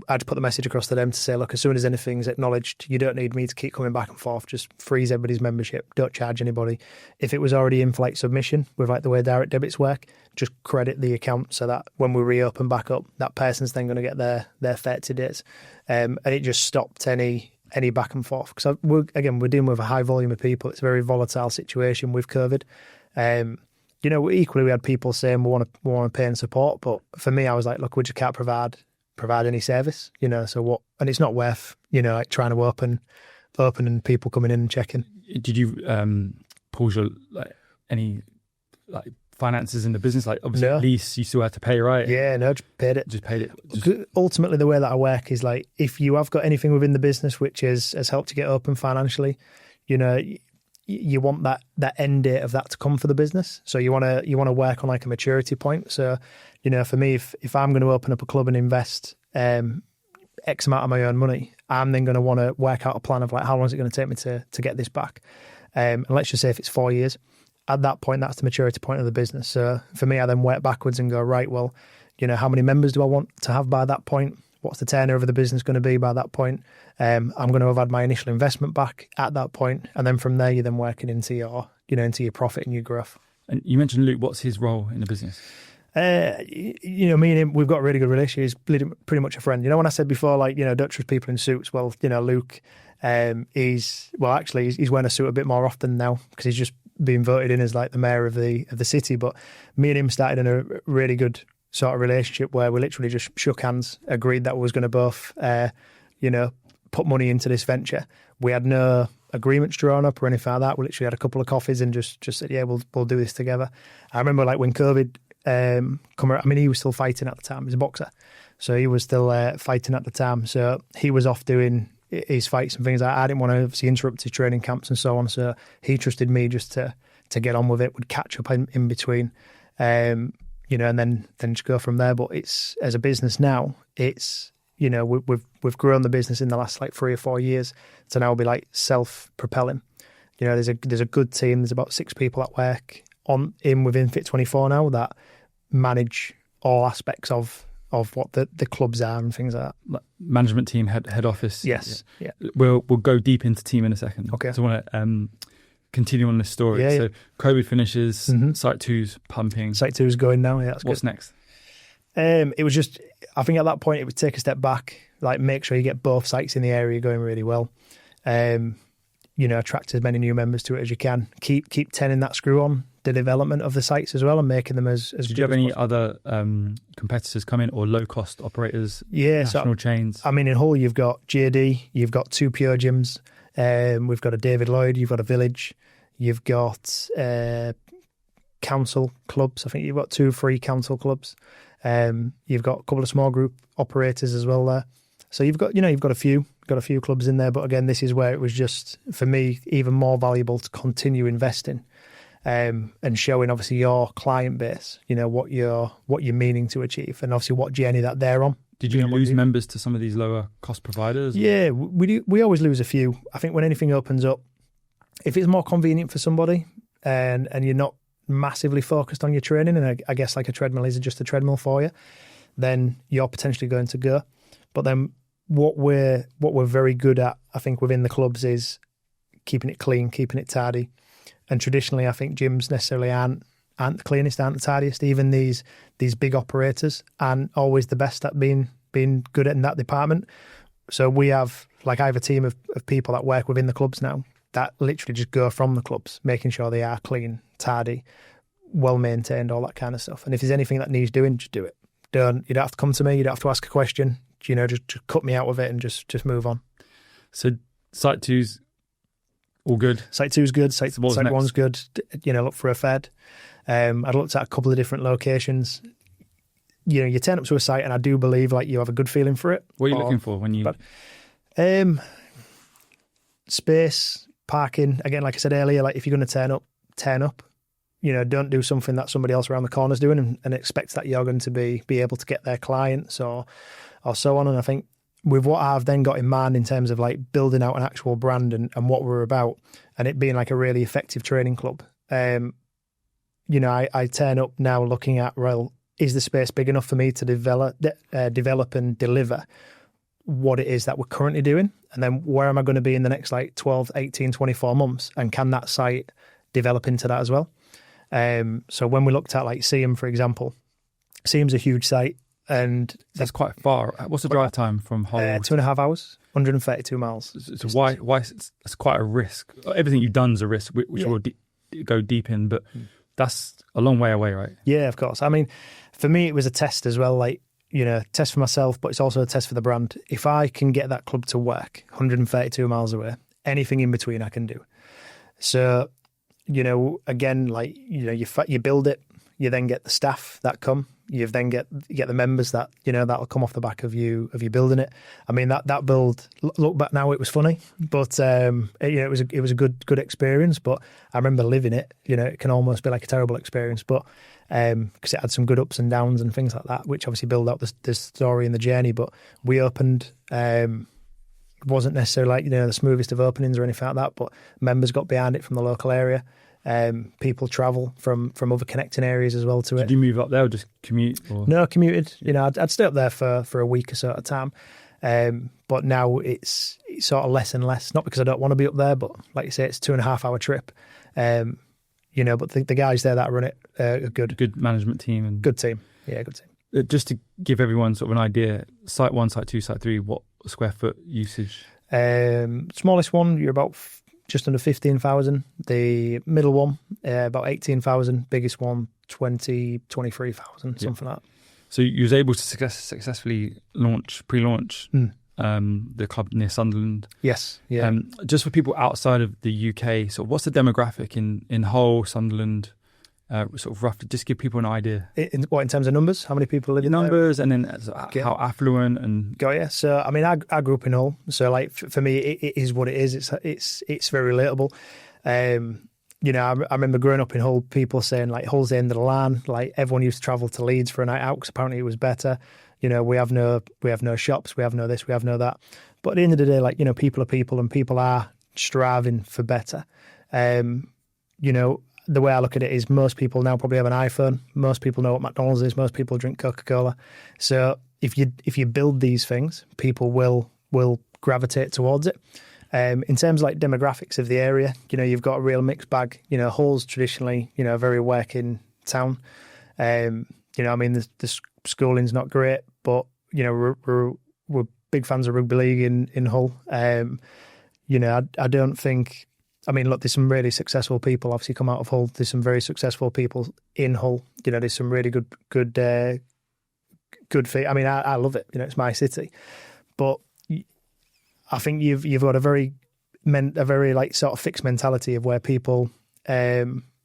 I'd put the message across to them to say, look, as soon as anything's acknowledged, you don't need me to keep coming back and forth. Just freeze everybody's membership. Don't charge anybody. If it was already in flight submission with like the way direct debits work, just credit the account so that when we reopen back up, that person's then going to get their 30 days. And it just stopped any back and forth. Because we're dealing with a high volume of people. It's a very volatile situation with COVID. Equally we had people saying we want to pay and support, but for me, I was like, look, we just can't provide any service, so what? And it's not worth, like trying to open and people coming in and checking. Did you pause your any finances in the business? Like obviously, no. Lease you still had to pay, right? Yeah, no, just paid it. Just paid it. Ultimately, the way that I work is like, if you have got anything within the business which has helped you get open financially, you want that end date of that to come for the business. So you want to work on like a maturity point. So, for me, if I'm going to open up a club and invest X amount of my own money, I'm then going to want to work out a plan of like, how long is it going to take me to get this back? And let's just say if it's 4 years, at that point, that's the maturity point of the business. So for me, I then work backwards and go, right, well, how many members do I want to have by that point? What's the turnover of the business going to be by that point? I'm going to have had my initial investment back at that point, and then from there you're then working into your profit and your growth. And you mentioned Luke. What's his role in the business? Me and him, we've got a really good relationship. He's pretty much a friend. When I said before, like, don't trust people in suits. Well, Luke, he's wearing a suit a bit more often now because he's just been voted in as like the mayor of the city. But me and him started in a really good sort of relationship where we literally just shook hands, agreed that we was going to both, put money into this venture. We had no agreements drawn up or anything like that. We literally had a couple of coffees and just said, yeah, we'll do this together. I remember like when COVID come around, he was still fighting at the time. He's a boxer. So he was still fighting at the time. So he was off doing his fights and things like that. I didn't want to obviously interrupt his training camps and so on. So he trusted me just to get on with it. We'd catch up in between. And then just go from there. But it's, as a business now, it's, we've grown the business in the last like 3 or 4 years to now be like self-propelling. There's a good team. There's about 6 people that work within Fit24 now that manage all aspects of what the clubs are and things like that. Management team, head office. Yes. Yeah. We'll go deep into team in a second. Okay. So I want to continue on this story. Yeah, so COVID finishes, Site 2's pumping. Site 2's going now, yeah, that's What's good. next? It was just, I think at that point it would take a step back, like make sure you get both sites in the area going really well. Attract as many new members to it as you can. Keep turning that screw on the development of the sites as well and making them as Did you have any other competitors come in or low-cost operators, national chains? In Hull you've got JD, you've got 2 Pure Gyms, we've got a David Lloyd, you've got a Village, you've got council clubs. I think you've got 2 free council clubs. You've got a couple of small group operators as well there. So you've got a few clubs in there. But again, this is where it was just, for me, even more valuable to continue investing and showing obviously your client base, what you're meaning to achieve and obviously what journey that they're on. Did you lose members to some of these lower cost providers? Yeah, we do. We always lose a few. I think when anything opens up, if it's more convenient for somebody and you're not massively focused on your training, and I guess like a treadmill is just a treadmill for you, then you're potentially going to go. But then what we're very good at, I think, within the clubs is keeping it clean, keeping it tidy. And traditionally, I think gyms necessarily aren't the cleanest, aren't the tidiest. Even these big operators aren't always the best at being good in that department. So I have a team of people that work within the clubs now that literally just go from the clubs, making sure they are clean, tidy, well maintained, all that kind of stuff. And if there's anything that needs doing, just do it. You don't have to come to me. You don't have to ask a question. Just cut me out of it and just move on. So site 2's all good. Site 2's good. Site 1's good. Look for a Fed. I looked at a couple of different locations. You turn up to a site and I do believe you have a good feeling for it. What are you looking for when you... Space, parking. Again, like I said earlier, if you're going to turn up. Don't do something that somebody else around the corner is doing and expect that you're going to be able to get their clients or so on. And I think with what I've then got in mind in terms of building out an actual brand and what we're about and it being a really effective training club, I turn up now looking at, is the space big enough for me to develop and deliver what it is that we're currently doing? And then where am I going to be in the next 12, 18, 24 months? And can that site develop into that as well? So when we looked at Seaham, for example, Seaham's a huge site and that's quite far. What's the drive time from Hull? 2.5 hours, 132 miles. So why it's quite a risk. Everything you've done is a risk, which we'll go deep in, but that's a long way away, right? Yeah, of course. I mean, for me, it was a test as well, test for myself, but it's also a test for the brand. If I can get that club to work 132 miles away, anything in between I can do. So, again, you build it, you then get the staff that come, you then get the members that, that'll come off the back of you building it. I mean, that build, look back now, it was funny, but, it was a good experience, but I remember living it, it can almost be a terrible experience, but, because it had some good ups and downs and things like that, which obviously build out the story and the journey. But we opened, wasn't necessarily the smoothest of openings or anything like that, but members got behind it from the local area. People travel from other connecting areas as well to it. Did you move up there or just commute? Or? No, commuted. I'd stay up there for a week or so at a time. But now it's sort of less and less, not because I don't want to be up there, but like you say, it's 2.5 hour trip. But the guys there that run it are good. Good management team. And good team. Yeah, good team. Just to give everyone sort of an idea, site 1, site 2, site 3, what square foot usage? Smallest one, you're about just under 15,000. The middle one, about 18,000. Biggest one, 23,000, something like that. So you was able to successfully pre-launch the club near Sunderland. Yes, yeah. Just for people outside of the UK, so what's the demographic in Hull, Sunderland, sort of roughly, just give people an idea. In terms of numbers? How many people live in numbers there? And then how affluent and... Got you. So, I mean, I grew up in Hull, so for me, it is what it is. It's very relatable. I remember growing up in Hull, people saying Hull's the end of the line. Everyone used to travel to Leeds for a night out because apparently it was better. We have no shops, we have no this, we have no that. But at the end of the day, people are people and people are striving for better. The way I look at it is most people now probably have an iPhone. Most people know what McDonald's is. Most people drink Coca-Cola. So if you build these things, people will gravitate towards it. In terms of demographics of the area, you've got a real mixed bag. Hull's traditionally, a very working town. The schooling's not great, but we're big fans of rugby league in Hull. I don't think. Look, there's some really successful people obviously come out of Hull. There's some very successful people in Hull. There's some really good feet. I love it. It's my city, but I think you've got a very sort of fixed mentality of where people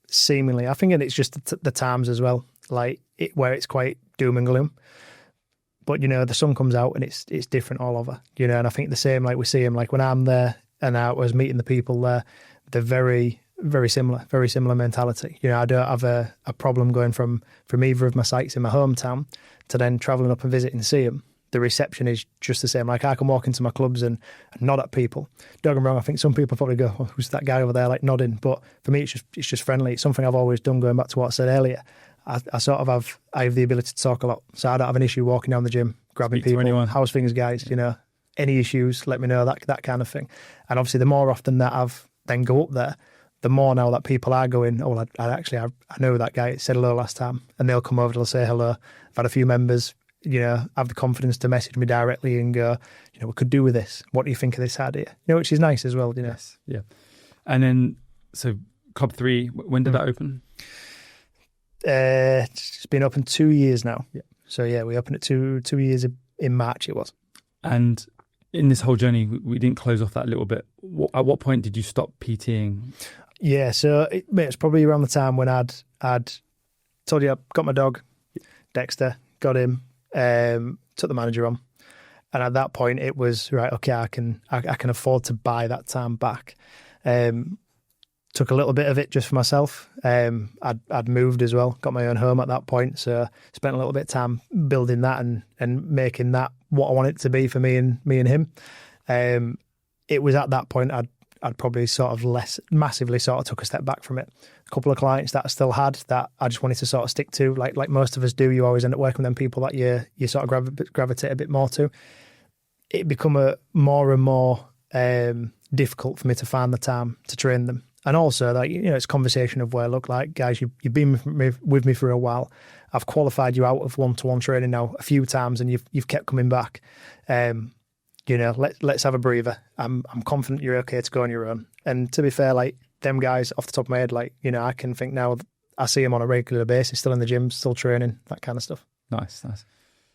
seemingly. I think, and it's just the times as well, where it's quite doom and gloom. But the sun comes out and it's different all over. And I think the same we see them when I'm there and I was meeting the people there. They're very, very similar mentality. I don't have a problem going from either of my sites in my hometown to then travelling up and visiting Seaham. The reception is just the same. I can walk into my clubs and nod at people. Don't get me wrong, I think some people probably go, oh, who's that guy over there nodding? But for me, it's just friendly. It's something I've always done, going back to what I said earlier. I sort of have the ability to talk a lot. So I don't have an issue walking down the gym, grabbing Speak to people, anyone. how's things, guys, you know, any issues, let me know, that kind of thing. And obviously the more often that I've then go up there, the more now that people are going, oh, I know that guy said hello last time, and they'll come over, they'll say hello. I've had a few members, you know, have the confidence to message me directly and go, you know, we could do with this. What do you think of this idea? You know, which is nice as well, you know. Yes, yeah. And then, so Club 3, when did that open? It's been open 2 years now. Yeah. So yeah, we opened it 2 years in March it was. And in this whole journey, we didn't close off that a little bit. At what point did you stop PTing? Yeah, so it's probably around the time when I'd told you I got my dog, Dexter, got him, took the manager on. And at that point it was, right, okay, I can afford to buy that time back. Took a little bit of it just for myself. I'd moved as well, got my own home at that point, so spent a little bit of time building that and making that what I want it to be for me and him. It was at that point I'd probably sort of massively sort of took a step back from it. A couple of clients that I still had that I just wanted to sort of stick to, like most of us do. You always end up working with them people that you sort of gravitate a bit more to. It become a more and more difficult for me to find the time to train them. And also, like, you know, it's a conversation of where, look, like, guys, you've been with me for a while. I've qualified you out of one-to-one training now a few times, and you've kept coming back. You know, let's have a breather. I'm confident you're okay to go on your own. And to be fair, like, them guys off the top of my head, like, you know, I can think now I see them on a regular basis, still in the gym, still training, that kind of stuff. Nice.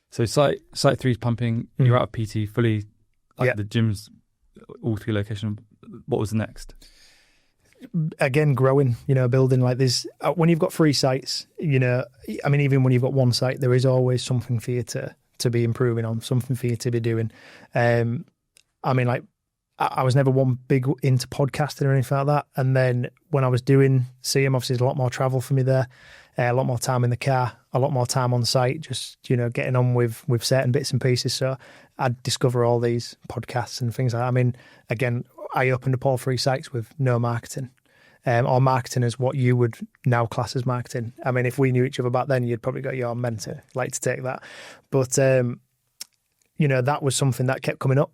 So site 3's pumping. You're out of PT fully. Like the gym's all 3 locations. What was the next? Again, growing, you know, building like this. When you've got 3 sites, you know, I mean, even when you've got 1 site, there is always something for you to be improving on, something for you to be doing. I mean, like, I was never one big into podcasting or anything like that. And then when I was doing CM, obviously there's a lot more travel for me there, a lot more time in the car, a lot more time on site, just, you know, getting on with certain bits and pieces. So I'd discover all these podcasts and things like that. I mean, again, I opened up all 3 sites with no marketing, or marketing is what you would now class as marketing. I mean, if we knew each other back then, you'd probably go, "You're meant to like to take that." But, you know, that was something that kept coming up.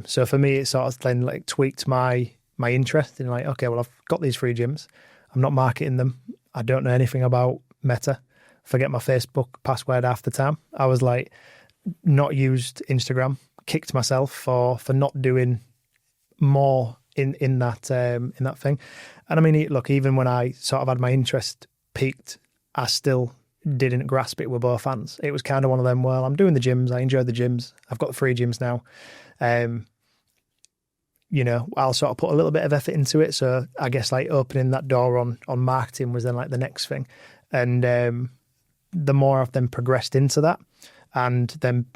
So for me, it sort of then like tweaked my interest in, like, okay, well, I've got these 3 gyms. I'm not marketing them. I don't know anything about Meta. Forget my Facebook password half the time. I was like, not used Instagram, kicked myself for not doing more in that thing. And I mean, look, even when I sort of had my interest peaked, I still didn't grasp it with both hands. It was kind of one of them, well, I'm doing the gyms, I enjoy the gyms, I've got the 3 gyms now. You know, I'll sort of put a little bit of effort into it. So I guess like opening that door on marketing was then like the next thing. And the more I've then progressed into that, and then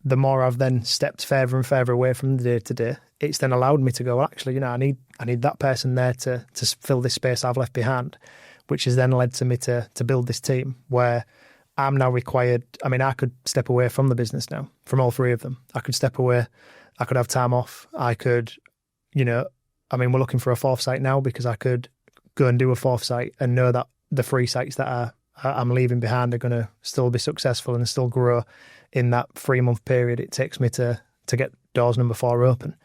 the more I've then stepped further and further away from the day to day, it's then allowed me to go, well, actually, you know, I need that person there to fill this space I've left behind, which has then led to me to build this team where I'm now required. I mean, I could step away from the business now, from all 3 of them. I could step away. I could have time off. I could, you know, I mean, we're looking for a 4th site now because I could go and do a 4th site and know that the 3 sites that I'm leaving behind are going to still be successful and still grow in that 3-month period it takes me to get doors number 4 open,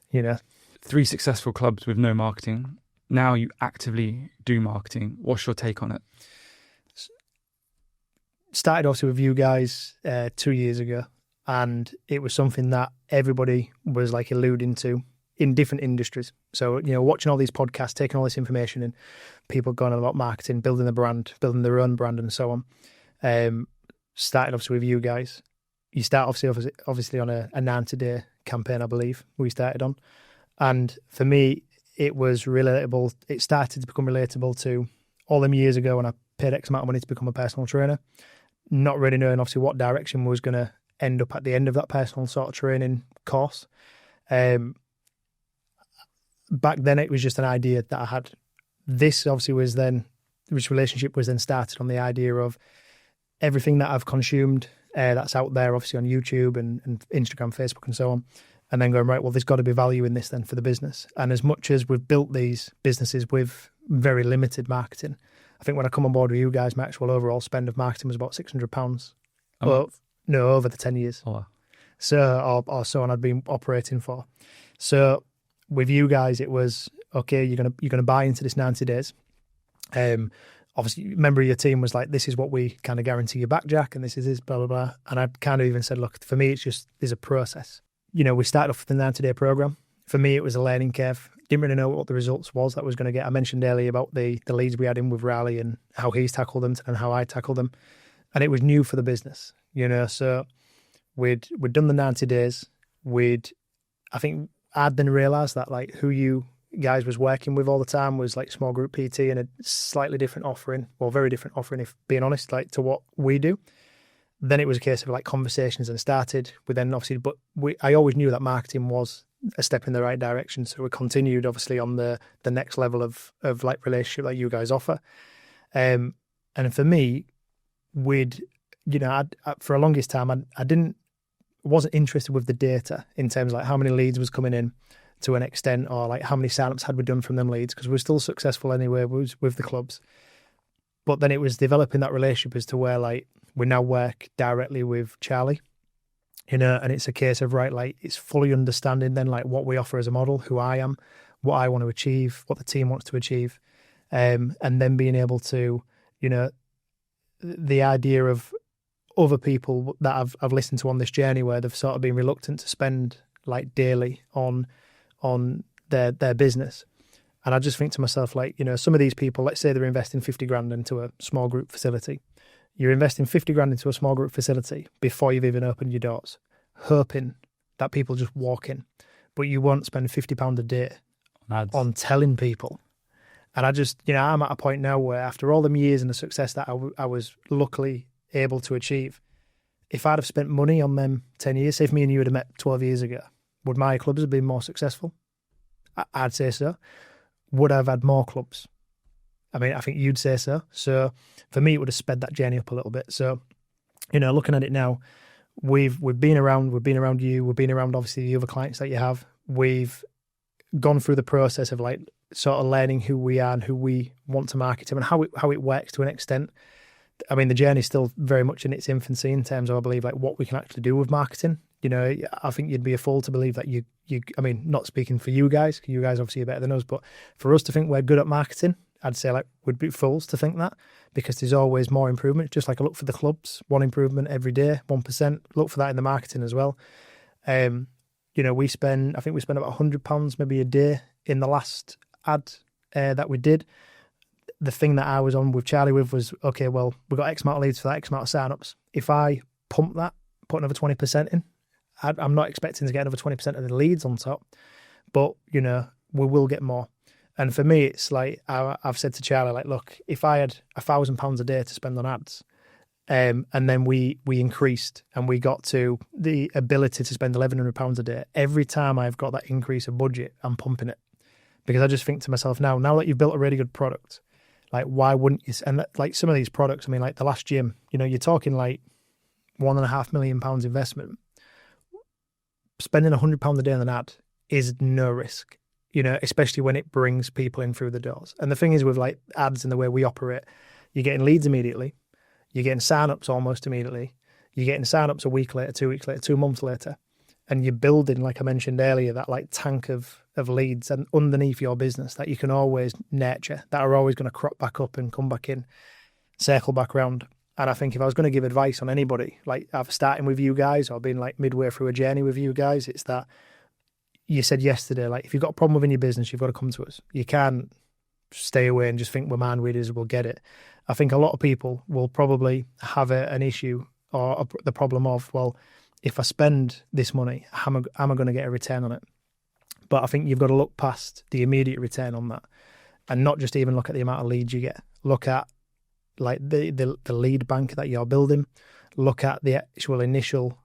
you know. 3 successful clubs with no marketing. Now you actively do marketing. What's your take on it? Started obviously with you guys 2 years ago, and it was something that everybody was like alluding to in different industries. So, you know, watching all these podcasts, taking all this information and people going on about marketing, building the brand, building their own brand and so on. Started obviously with you guys. You start obviously on a 90-day campaign, I believe, we started on. And for me, it was relatable. It started to become relatable to all them years ago when I paid X amount of money to become a personal trainer, not really knowing obviously what direction was going to end up at the end of that personal sort of training course. Back then, it was just an idea that I had. This obviously was then, this relationship was then started on the idea of everything that I've consumed that's out there, obviously on YouTube and Instagram, Facebook and so on, and then going, right, well, there's got to be value in this then for the business. And as much as we've built these businesses with very limited marketing, I think when I come on board with you guys, my actual overall spend of marketing was about £600. A month? No, over the 10 years. Oh, wow. So, or so on I'd been operating for. So with you guys, it was, okay, you're gonna buy into this 90 days. Obviously, member of your team was like, this is what we kind of guarantee you back, Jack, and this is this, blah, blah, blah. And I kind of even said, look, for me, there's a process. You know, we started off with the 90-day program. For me, it was a learning curve. Didn't really know what the results was that was going to get. I mentioned earlier about the leads we had in with Raleigh and how he's tackled them and how I tackled them. And it was new for the business, you know. So we'd done the 90 days. I think I'd then realised that like who you guys was working with all the time was like small group PT and a slightly different offering, or very different offering, if being honest, like to what we do. Then it was a case of like conversations and started. We then obviously, but I always knew that marketing was a step in the right direction. So we continued obviously on the next level of like relationship that you guys offer. And for me, for a longest time, I wasn't interested with the data in terms of like how many leads was coming in to an extent, or like how many signups had we done from them leads, because we're still successful anyway with the clubs. But then it was developing that relationship as to where like we now work directly with Charlie, you know, and it's a case of, right, like it's fully understanding then like what we offer as a model, who I am, what I want to achieve, what the team wants to achieve, and then being able to, you know, the idea of other people that I've listened to on this journey where they've sort of been reluctant to spend like daily on their business. And I just think to myself, like, you know, some of these people, let's say they're investing 50 grand into a small group facility. You're investing 50 grand into a small group facility before you've even opened your doors, hoping that people just walk in. But you won't spend £50 a day on telling people. And I just, you know, I'm at a point now where after all them years and the success that I was luckily able to achieve, if I'd have spent money on them 10 years, say if me and you had met 12 years ago, would my clubs have been more successful? I'd say so. Would I have had more clubs? I mean, I think you'd say so. So for me, it would have sped that journey up a little bit. So, you know, looking at it now, we've been around you, we've been around obviously the other clients that you have. We've gone through the process of like sort of learning who we are and who we want to market to and how it works to an extent. I mean, the journey is still very much in its infancy in terms of, I believe, like what we can actually do with marketing. You know, I think you'd be a fool to believe that I mean, not speaking for you guys obviously are better than us, but for us to think we're good at marketing, I'd say like we'd be fools to think that, because there's always more improvement. Just like I look for the clubs, one improvement every day, 1%, look for that in the marketing as well. You know, I think we spend about £100 maybe a day in the last ad that we did. The thing that I was on with Charlie with was, okay, well, we've got X amount of leads for that, X amount of signups. If I pump that, put another 20% in, I'm not expecting to get another 20% of the leads on top, but, you know, we will get more. And for me, it's like, I've said to Charlie, like, look, if I had £1,000 a day to spend on ads, and then we increased and we got to the ability to spend £1,100 a day, every time I've got that increase of budget, I'm pumping it. Because I just think to myself, now that you've built a really good product, like, why wouldn't you? And like some of these products, I mean, like the last gym, you know, you're talking like £1.5 million investment. Spending £100 a day on an ad is no risk, you know, especially when it brings people in through the doors. And the thing is with like ads and the way we operate, you're getting leads immediately, you're getting signups almost immediately, you're getting signups a week later, 2 weeks later, 2 months later, and you're building, like I mentioned earlier, that like tank of leads and underneath your business that you can always nurture, that are always going to crop back up and come back in, circle back around. And I think if I was going to give advice on anybody, like either starting with you guys or being like midway through a journey with you guys, it's that you said yesterday, like if you've got a problem within your business, you've got to come to us. You can't stay away and just think we're mind readers, we'll get it. I think a lot of people will probably have an issue or the problem of, well, if I spend this money, how am I going to get a return on it? But I think you've got to look past the immediate return on that and not just even look at the amount of leads you get. Look at like the lead bank that you're building. Look at the actual initial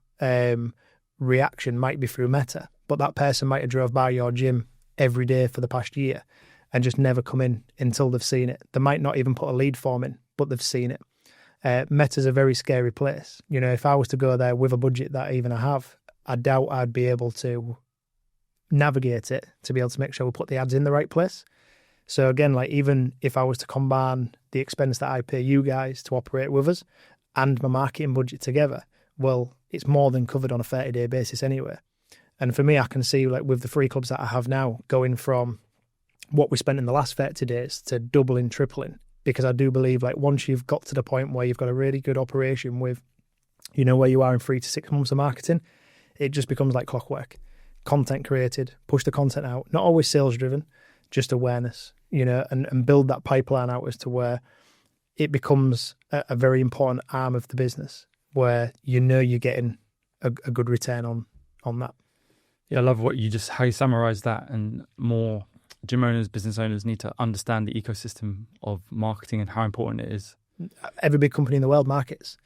reaction might be through Meta, but that person might have drove by your gym every day for the past year and just never come in until they've seen it. They might not even put a lead form in, but they've seen it. Meta's a very scary place. You know, if I was to go there with a budget that even I have, I doubt I'd be able to navigate it to be able to make sure we put the ads in the right place. So again, like even if I was to combine the expense that I pay you guys to operate with us and my marketing budget together, well, it's more than covered on a 30-day basis anyway. And for me, I can see like with the 3 clubs that I have now going from what we spent in the last 30 days to doubling, tripling, because I do believe like once you've got to the point where you've got a really good operation with, you know, where you are in 3 to 6 months of marketing, it just becomes like clockwork. Content created, push the content out, not always sales driven, just awareness, you know, and build that pipeline out as to where it becomes a very important arm of the business where you know you're getting a good return on that. Yeah, I love how you summarize that, and more gym owners, business owners need to understand the ecosystem of marketing and how important it is. Every big company in the world markets.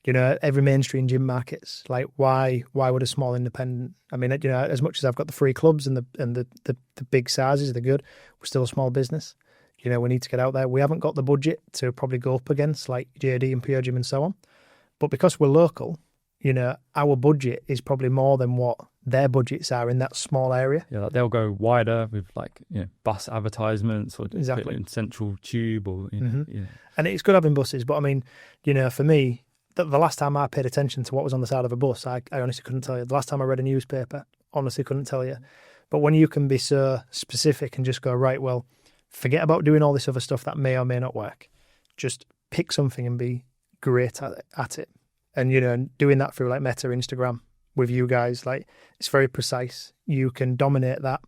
You know, every mainstream gym markets. Like, why would a small independent? I mean, you know, as much as I've got the 3 clubs and the big sizes, they're good. We're still a small business. You know, we need to get out there. We haven't got the budget to probably go up against like JD and Pure Gym and so on. But because we're local, you know, our budget is probably more than what their budgets are in that small area. Yeah, like they'll go wider with like, you know, bus advertisements or exactly in Central Tube or, you know, yeah. And it's good having buses, but I mean, you know, for me, the last time I paid attention to what was on the side of a bus, I honestly couldn't tell you. The last time I read a newspaper, honestly couldn't tell you. But when you can be so specific and just go, right, well, forget about doing all this other stuff that may or may not work. Just pick something and be great at it. And, you know, doing that through like Meta, Instagram with you guys, like it's very precise. You can dominate that.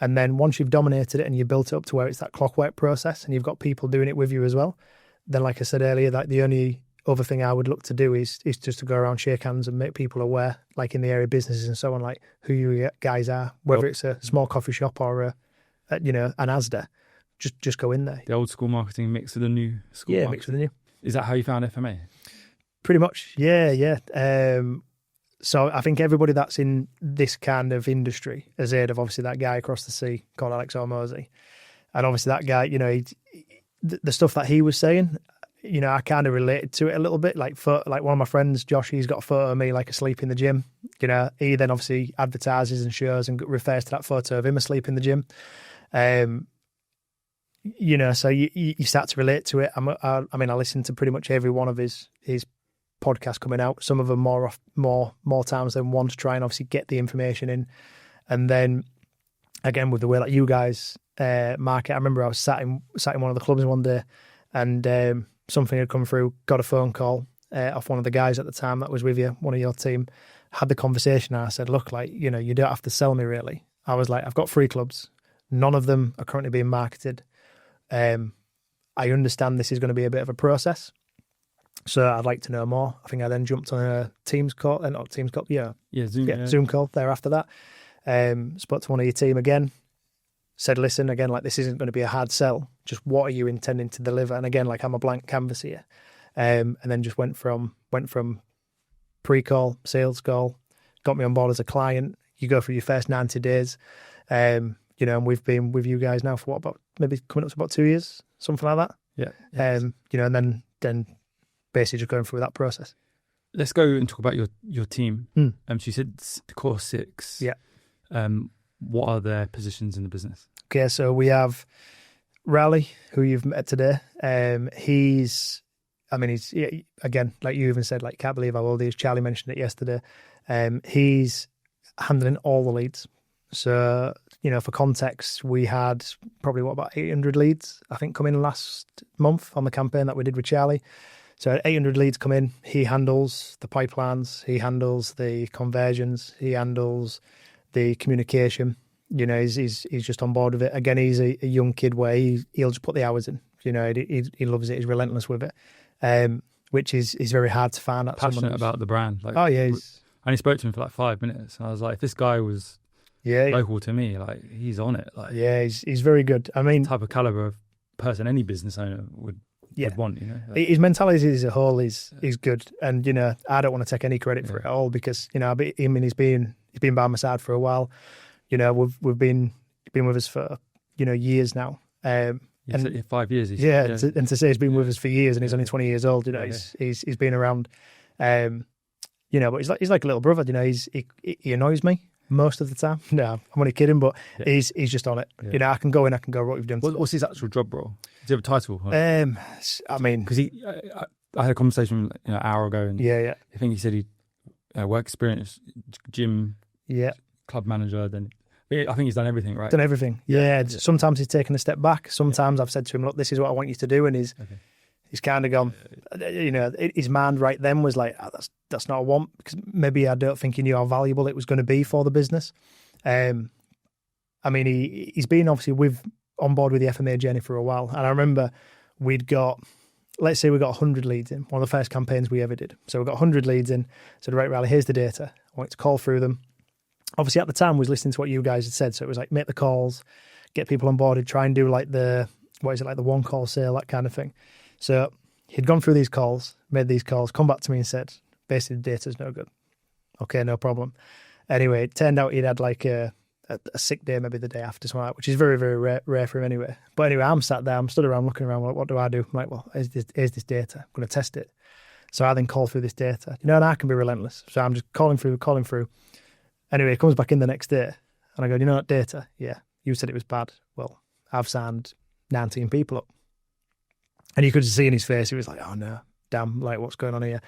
And then once you've dominated it and you built it up to where it's that clockwork process and you've got people doing it with you as well, then like I said earlier, like the only other thing I would look to do is just to go around, shake hands and make people aware, like in the area businesses and so on, like who you guys are, whether it's a small coffee shop or you know, an Asda, just go in there. The old school marketing mixed with the new school marketing. Mixed with the new. Is that how you found FMA? Pretty much, yeah. So I think everybody that's in this kind of industry has heard of obviously that guy across the sea called Alex Hormozy. And obviously that guy, you know, the stuff that he was saying, you know, I kind of related to it a little bit. Like one of my friends, Josh, he's got a photo of me like asleep in the gym. You know, he then obviously advertises and shows and refers to that photo of him asleep in the gym. You know, so you start to relate to it. I mean, I listen to pretty much every one of his podcasts coming out. Some of them more times than one to try and obviously get the information in. And then again with the way that you guys market, I remember I was sat in one of the clubs one day, and something had come through. Got a phone call off one of the guys at the time that was with you, one of your team. Had the conversation, and I said, "Look, like, you know, you don't have to sell me really." I was like, "I've got 3 clubs. None of them are currently being marketed. I understand this is going to be a bit of a process, so I'd like to know more." I think I then jumped on a Zoom call, Zoom call there after that. Spoke to one of your team again, said, listen, again, like this isn't going to be a hard sell. Just what are you intending to deliver? And again, like I'm a blank canvas here. And then just went from pre-call, sales call, got me on board as a client. You go through your first 90 days. You know, and we've been with you guys now for maybe coming up to about 2 years, something like that. Yeah. You know, and then basically just going through that process. Let's go and talk about your team. So you said the core 6. Yeah. What are their positions in the business? Okay, so we have Raleigh, who you've met today. He's again, like you even said, like, can't believe how old he is. Charlie mentioned it yesterday. He's handling all the leads. So, you know, for context, we had probably about 800 leads, I think, come in last month on the campaign that we did with Charlie. So 800 leads come in. He handles the pipelines. He handles the conversions. He handles the communication. You know, he's just on board with it. Again, he's a young kid where he'll just put the hours in. You know, he loves it. He's relentless with it, which is very hard to find. Passionate about the brand. Like, oh yeah, I only spoke to him for like 5 minutes, and I was like, if this guy was local to me, like, he's on it. Like, yeah, he's very good. I mean, type of caliber of person any business owner would want. You know, like, his mentality as a whole is good, and you know, I don't want to take any credit for it at all, because you know, he's been by my side for a while. You know, we've been with us for, you know, years now. And 5 years. And to say he's been with us for years and he's only 20 years old, you know, he's been around. You know, but he's like a little brother. You know, he annoys me. most of the time. No, I'm only kidding, but he's just on it. Yeah. I can go in, I can go, what you've done. What's his actual job role? Does he have a title? I mean, because I had a conversation an hour ago, and yeah. I think he said he work experience, gym, club manager. Then I think he's done everything, right? Done everything. Yeah. Sometimes he's taken a step back. Sometimes I've said to him, look, this is what I want you to do, and he's kind of gone. His mind right then was like, that's not what I want, because maybe I don't think he knew how valuable it was going to be for the business. I mean, he's been obviously on board with the FMA journey for a while, and I remember let's say we got 100 leads in, one of the first campaigns we ever did. So we got 100 leads in, said, right, Riley, here's the data. I want you to call through them. Obviously at the time, I was listening to what you guys had said. So it was like, make the calls, get people onboarded, try and do like the one call sale, that kind of thing. So he'd gone through these calls, made these calls, come back to me and said, basically the data's no good. Okay, no problem. Anyway, it turned out he'd had like a sick day maybe the day after, something like that, which is very, very rare for him anyway. But anyway, I'm sat there, I'm stood around looking around, what do I do? I'm like, well, here's this data. I'm going to test it. So I then call through this data. And I can be relentless. So I'm just calling through. Anyway, he comes back in the next day and I go, that data? Yeah, you said it was bad. Well, I've signed 19 people up. And you could just see in his face, he was like, oh no, damn, like what's going on here?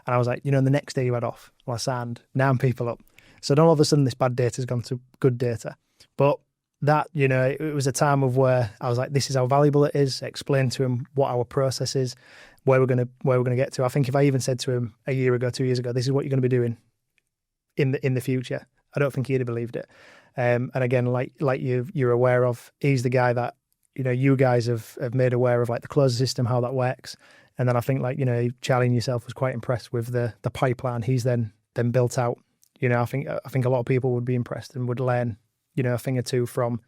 And I was like, the next day you had off, well, I signed 9 people up. So then all of a sudden this bad data has gone to good data. But that, it was a time of where I was like, this is how valuable it is. Explain to him what our process is, where we're going to get to. I think if I even said to him a year ago, 2 years ago, this is what you're going to be doing in the future, I don't think he'd have believed it. And again, like you're aware of, he's the guy that, you guys have made aware of, like the closed system, how that works. And then I think Charlie and yourself was quite impressed with the pipeline he's then built out. I think a lot of people would be impressed and would learn, a thing or two from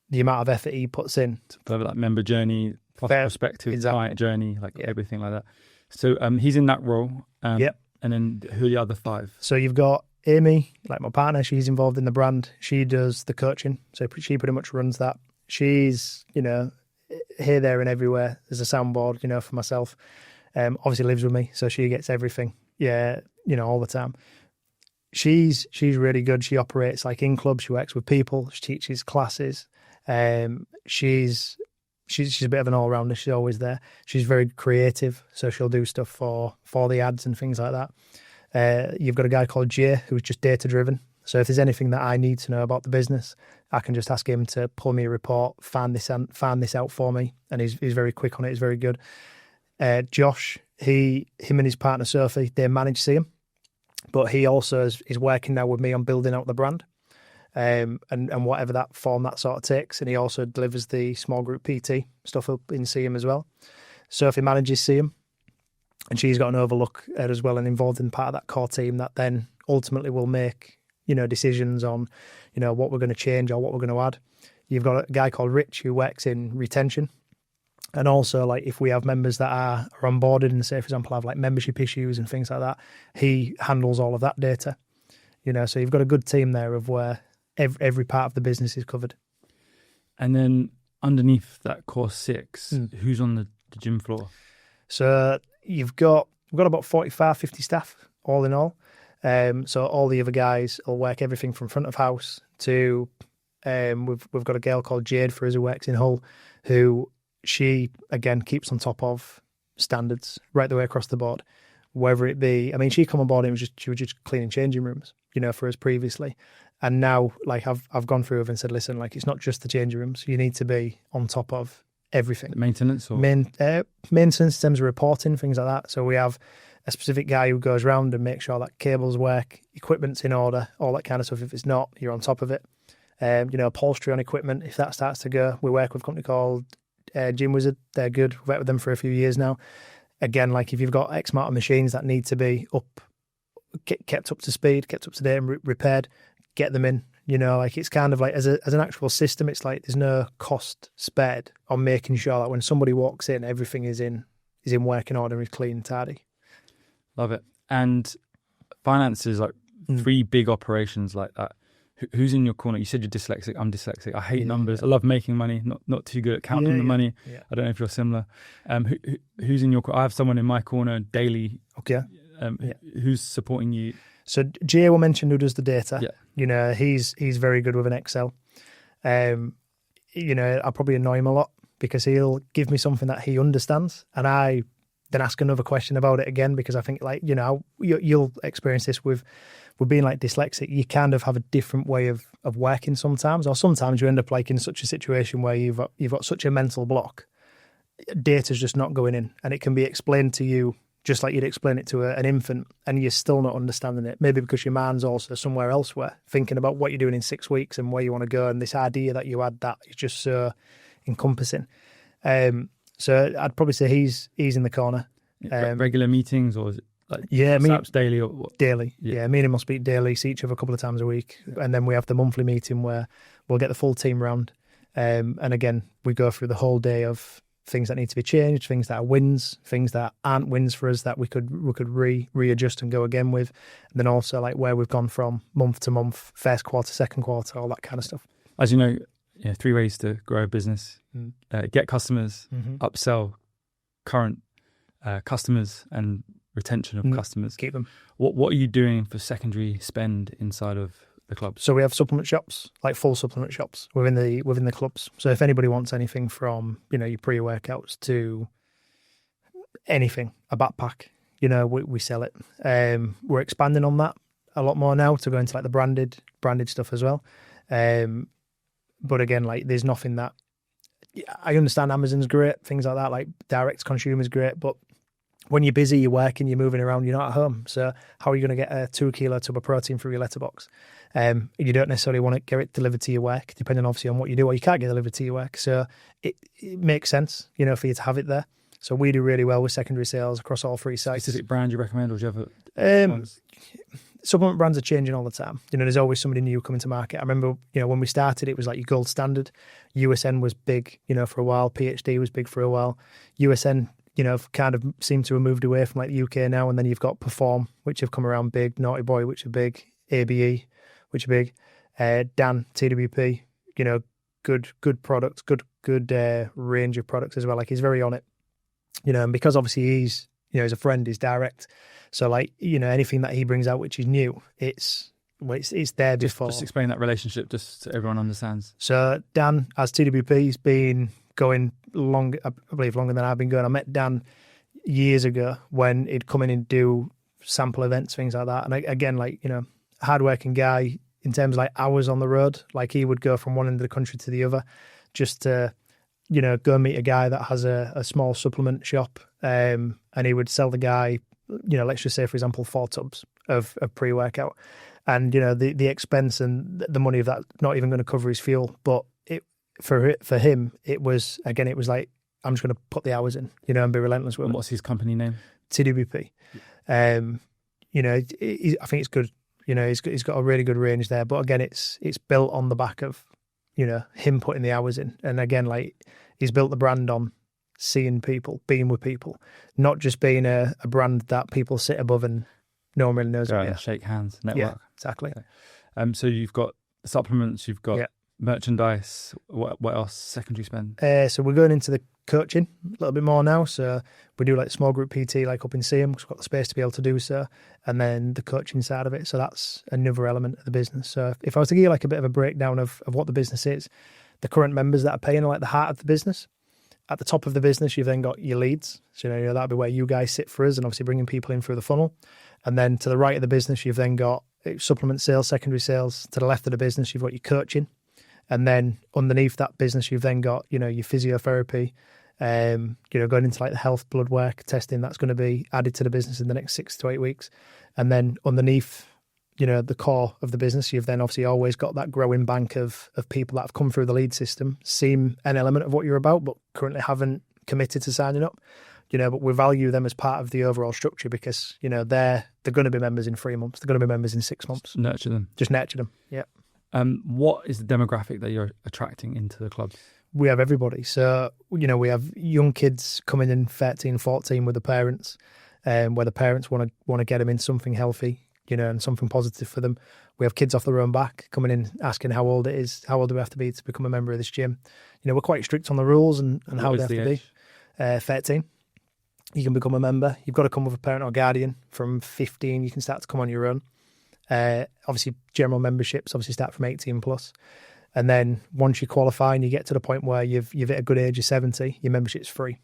the amount of effort he puts in. Further like member journey, prospective client journey, everything like that. So he's in that role. Yep. And then who are the other 5? So you've got Amy, like my partner, she's involved in the brand. She does the coaching. So she pretty much runs that. She's, here, there and everywhere. There's a soundboard, for myself. Obviously lives with me. So she gets everything. Yeah, all the time. She's really good. She operates like in clubs. She works with people. She teaches classes. She's a bit of an all-rounder. She's always there. She's very creative, so she'll do stuff for the ads and things like that. You've got a guy called Jay who's just data-driven. So if there's anything that I need to know about the business, I can just ask him to pull me a report, find this out for me, and he's very quick on it. He's very good. Josh, him and his partner Sophie, they manage CM. But he also is working now with me on building out the brand, and whatever that form that sort of takes. And he also delivers the small group PT stuff up in CM as well. Sophie manages CM, and she's got an overlook as well and involved in part of that core team that then ultimately will make decisions on what we're going to change or what we're going to add. You've got a guy called Rich who works in retention. And also, like, if we have members that are onboarded and, say, for example, have like membership issues and things like that, he handles all of that data. So you've got a good team there of where every part of the business is covered. And then underneath that core 6, who's on the gym floor? So we've got about 45, 50 staff all in all. So all the other guys will work everything from front of house to we've got a girl called Jade for us who works in Hull, who she, again, keeps on top of standards right the way across the board, whether it be, she come on board and she was just cleaning changing rooms, for us previously. And now, like, I've gone through and said, listen, like, it's not just the changing rooms. You need to be on top of everything. Maintenance or? Maintenance, in terms of reporting, things like that. So we have a specific guy who goes around and makes sure that cables work, equipment's in order, all that kind of stuff. If it's not, you're on top of it. Upholstery on equipment, if that starts to go, we work with a company called Gym Wizard. They're good. We've worked with them for a few years now. Again, like, if you've got X amount of machines that need to be kept up to speed, kept up to date and repaired, get them in. It's kind of like as an actual system, it's like there's no cost spared on making sure that when somebody walks in, everything is in working order, is clean and tidy. Love it. And finances, like 3 big operations like that. Who's in your corner? You said you're dyslexic. I'm dyslexic. I hate numbers. I love making money. Not too good at counting the money. Yeah. I don't know if you're similar. Who's in your corner? I have someone in my corner daily. Okay. Who's supporting you? So Jay will mention who does the data. Yeah. You know, he's very good with an Excel. You know, I probably annoy him a lot because he'll give me something that he understands, and I then ask another question about it again, because I think, like, you know, you'll experience this with being like dyslexic. You kind of have a different way of working sometimes, or sometimes you end up like in such a situation where you've got such a mental block. Data's just not going in, and it can be explained to you just like you'd explain it to an infant, and you're still not understanding it. Maybe because your mind's also somewhere elsewhere, thinking about what you're doing in 6 weeks and where you want to go, and this idea that you had that is just so encompassing. So I'd probably say he's in the corner. Regular meetings, or is it like perhaps daily or what? Daily? Yeah, me and him will speak daily, see each other a couple of times a week, and then we have the monthly meeting where we'll get the full team round, and again we go through the whole day of things that need to be changed, things that are wins, things that aren't wins for us that we could readjust and go again with, and then also like where we've gone from month to month, first quarter, second quarter, all that kind of stuff. As you know, 3 ways to grow a business: get customers, upsell current customers, and retention of customers. Keep them. What are you doing for secondary spend inside of the club? So we have supplement shops, like full supplement shops within the clubs. So if anybody wants anything from, you know, your pre-workouts to anything, a backpack, you know, we sell it. We're expanding on that a lot more now to go into like the branded stuff as well. But again, like there's nothing that, I understand Amazon's great, things like that, like direct to consumer is great, but when you're busy, you're working, you're moving around, you're not at home. So how are you going to get a 2 kilo tub of protein through your letterbox? You don't necessarily want to get it delivered to your work, depending obviously on what you do, or you can't get delivered to your work. So it makes sense, you know, for you to have it there. So we do really well with secondary sales across all 3 sites. Specific brand you recommend, or do you have ones? Supplement brands are changing all the time. You know, there's always somebody new coming to market. I remember, you know, when we started, it was like your gold standard. USN was big, you know, for a while. PhD was big for a while. USN, you know, kind of seem to have moved away from like the UK now, and then you've got Perform, which have come around big, Naughty Boy, which are big, ABE, which are big, Dan, TWP, you know, good products, good range of products as well. Like he's very on it, you know, and because obviously he's, you know, he's a friend, he's direct. So like, you know, anything that he brings out which is new, it's there before. Just explain that relationship just so everyone understands. So Dan, as TWP, he's been going long, I believe longer than I've been going. I met Dan years ago when he'd come in and do sample events, things like that. And again, like, you know, hardworking guy in terms of like hours on the road. Like he would go from one end of the country to the other just to, you know, go meet a guy that has a small supplement shop, and he would sell the guy, you know, let's just say, for example, 4 tubs of pre-workout. And, you know, the expense and the money of that not even going to cover his fuel. But for him, it was like, I'm just going to put the hours in, you know, and be relentless with it. And what's his company name? TWP. You know, I think it's good. You know, he's got a really good range there. But again, it's built on the back of, you know, him putting the hours in. And again, like he's built the brand on seeing people, being with people, not just being a brand that people sit above and no one really knows about. Shake hands, network. Yeah, exactly. Okay. So you've got supplements, you've got merchandise. What else? Secondary spend. So we're going into the coaching a little bit more now. So we do like small group PT, like up in Seaham, because we've got the space to be able to do so, and then the coaching side of it. So that's another element of the business. So if I was to give you like a bit of a breakdown of what the business is, the current members that are paying are like the heart of the business. At the top of the business, you've then got your leads. So, you know, that'll be where you guys sit for us, and obviously bringing people in through the funnel. And then to the right of the business, you've then got supplement sales, secondary sales. To the left of the business, you've got your coaching. And then underneath that business, you've then got, you know, your physiotherapy, you know, going into like the health blood work testing that's going to be added to the business in the next 6 to 8 weeks. And then underneath, you know, the core of the business, you've then obviously always got that growing bank of people that have come through the lead system, seen an element of what you're about, but currently haven't committed to signing up, you know, but we value them as part of the overall structure because, you know, they're going to be members in 3 months. They're going to be members in 6 months. Nurture them. Just nurture them. Yeah. What is the demographic that you're attracting into the club? We have everybody. So, you know, we have young kids coming in 13, 14 with the parents, where the parents want to get them in something healthy, you know, and something positive for them. We have kids off their own back coming in asking how old it is, how old do we have to be to become a member of this gym. You know, we're quite strict on the rules and how they have to be. 13, you can become a member. You've got to come with a parent or guardian. From 15, you can start to come on your own. Obviously, general memberships obviously start from 18 plus. And then once you qualify and you get to the point where you've hit a good age of 70, your membership's free.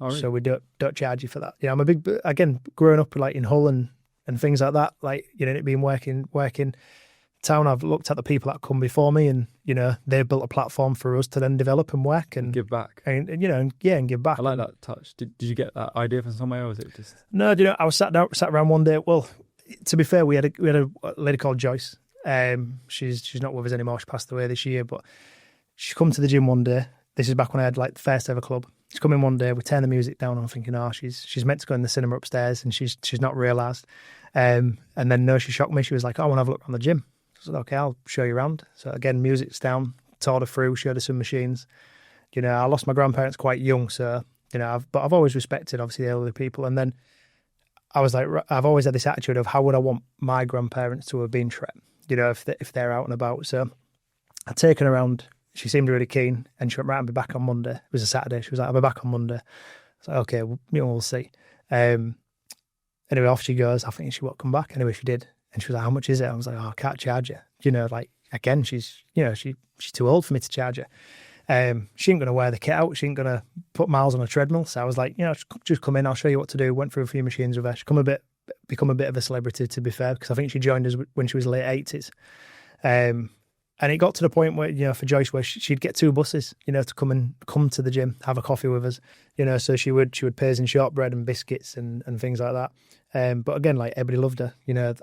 Oh, really? So we don't charge you for that. I'm a big, again, growing up like in Hull and things like that, like, it being working town, I've looked at the people that come before me, and they've built a platform for us to then develop and work and give back, and give back. I like that touch. Did you get that idea from somewhere, or was it just? No, I was sat around one day. Well, to be fair, we had a lady called Joyce. She's not with us anymore. She passed away this year, but she come to the gym one day. This is back when I had like the first ever club. She's come in one day. We turn the music down. I'm thinking, she's meant to go in the cinema upstairs, and she's not realised. And then no, she shocked me. She was like, I want to have a look around the gym. I said, okay, I'll show you around. So again, music's down, toured her through, showed her some machines. I lost my grandparents quite young, so but I've always respected obviously the elderly people. And then I was like, I've always had this attitude of how would I want my grandparents to have been treated, if they're out and about. So I'd taken her around. She seemed really keen, and she went, right, I'll be back on Monday. It was a Saturday. She was like, I'll be back on Monday. I was like, okay, we'll see. Anyway, off she goes. I think she won't come back. Anyway, she did. And she was like, how much is it? I was like, I can't charge you. Again, she's too old for me to charge her. She ain't going to wear the kit out. She ain't going to put miles on a treadmill. So I was like, just come in. I'll show you what to do. Went through a few machines with her. She become a bit of a celebrity, to be fair, because I think she joined us when she was late 80s. And it got to the point where, for Joyce, where she'd get 2 buses, to come to the gym, have a coffee with us, so she would pay us in shortbread and biscuits and things like that. But again, like, everybody loved her,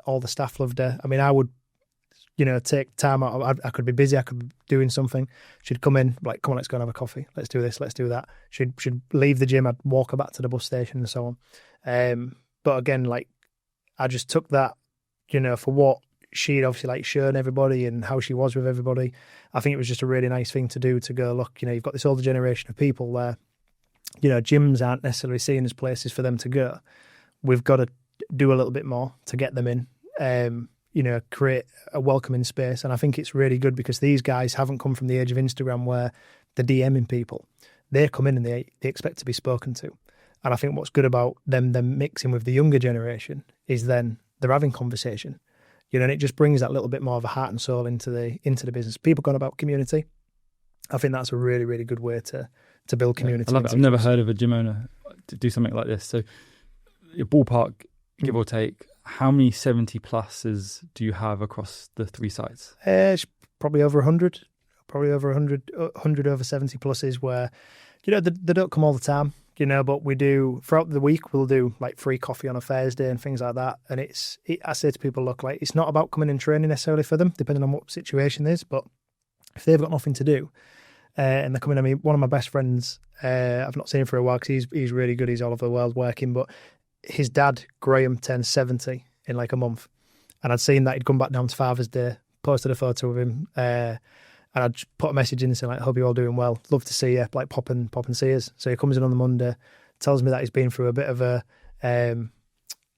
all the staff loved her. I mean, I would, take time out. I could be busy, I could be doing something. She'd come in, like, come on, let's go and have a coffee. Let's do this, let's do that. She'd leave the gym, I'd walk her back to the bus station and so on. But again, like, I just took that, for what she'd obviously like shown everybody and how she was with everybody. I think it was just a really nice thing to do, to go, look, you've got this older generation of people where, gyms aren't necessarily seen as places for them to go. We've got to do a little bit more to get them in, create a welcoming space. And I think it's really good because these guys haven't come from the age of Instagram where they're DMing people. They come in and they expect to be spoken to. And I think what's good about them mixing with the younger generation is then they're having conversation. And it just brings that little bit more of a heart and soul into the business. People going about community. I think that's a really, really good way to build community. I love it. I've never heard of a gym owner to do something like this. So your ballpark, give or take, how many 70 pluses do you have across the 3 sites? It's probably over 100. Probably over 100 over 70 pluses where, they don't come all the time. But we do, throughout the week, we'll do like free coffee on a Thursday and things like that. And I say to people, look, like, it's not about coming and training necessarily for them, depending on what situation is. But if they've got nothing to do and they're coming to me, one of my best friends, I've not seen him for a while because he's really good. He's all over the world working. But his dad, Graham, turned 70 in like a month. And I'd seen that he'd come back down to Father's Day, posted a photo of him, and I'd put a message in and say, like, hope you're all doing well. Love to see you. Like, pop and see us. So he comes in on the Monday, tells me that he's been through a bit of a,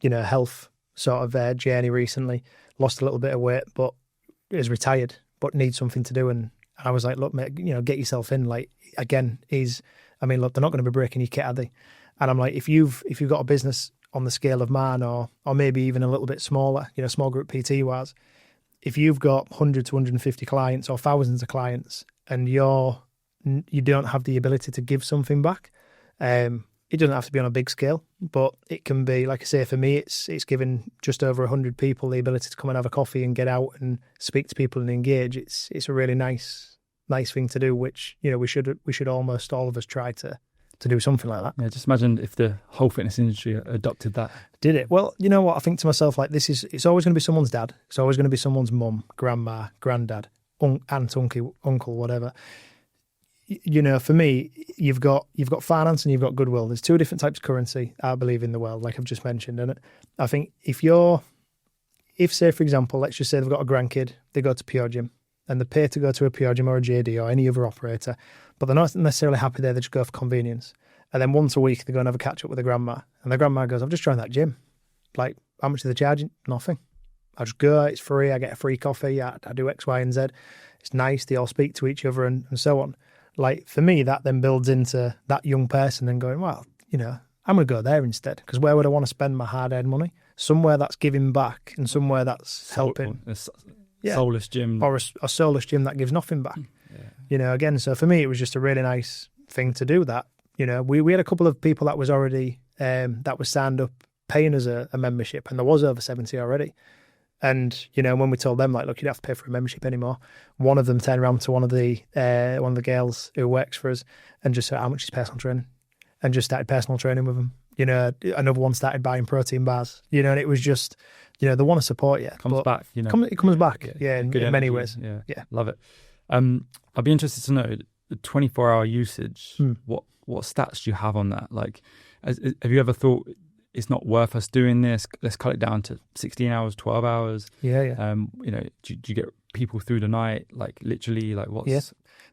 health sort of journey recently. Lost a little bit of weight, but is retired, but needs something to do. And I was like, look, mate, get yourself in. Like, again, look, they're not going to be breaking your kit, are they? And I'm like, if you've got a business on the scale of mine, or maybe even a little bit smaller, small group PT wise, if you've got 100 to 150 clients or thousands of clients and you don't have the ability to give something back, it doesn't have to be on a big scale, but it can be, like I say, for me, it's giving just over 100 people the ability to come and have a coffee and get out and speak to people and engage. It's a really nice thing to do, which, we should almost all of us try to do something like that. Yeah, just imagine if the whole fitness industry adopted that. Did it? Well, you know what? I think to myself, like, it's always going to be someone's dad. It's always going to be someone's mum, grandma, granddad, aunt, uncle, whatever. For me, you've got finance and you've got goodwill. There's 2 different types of currency, I believe, in the world, like I've just mentioned. And I think if say, for example, let's just say they've got a grandkid, they go to Pure Gym and they pay to go to a Pure Gym or a JD or any other operator, but they're not necessarily happy there. They just go for convenience. And then once a week, they go and have a catch up with the grandma. And the grandma goes, I've just joined that gym. Like, how much are they charging? Nothing. I just go, it's free. I get a free coffee. I do X, Y, and Z. It's nice. They all speak to each other and so on. Like, for me, that then builds into that young person and going, well, I'm going to go there instead. Because where would I want to spend my hard-earned money? somewhere that's giving back and somewhere that's helping. Soulless gym. Or a soulless gym that gives nothing back. Yeah. Again, so for me, it was just a really nice thing to do that. We had a couple of people that was already, that was signed up paying us a membership, and there was over 70 already. And, when we told them, like, look, you don't have to pay for a membership anymore, one of them turned around to one of the girls who works for us and just said, how much is personal training? And just started personal training with them. Another one started buying protein bars, and it was just, they want to support you. It comes back, It comes back, in many ways. Yeah. Love it. I'd be interested to know the 24-hour usage. What stats do you have on that? Like, have you ever thought it's not worth us doing this? Let's cut it down to 16 hours, 12 hours. Yeah. Do you get people through the night? Like, literally, like, what's... Yeah.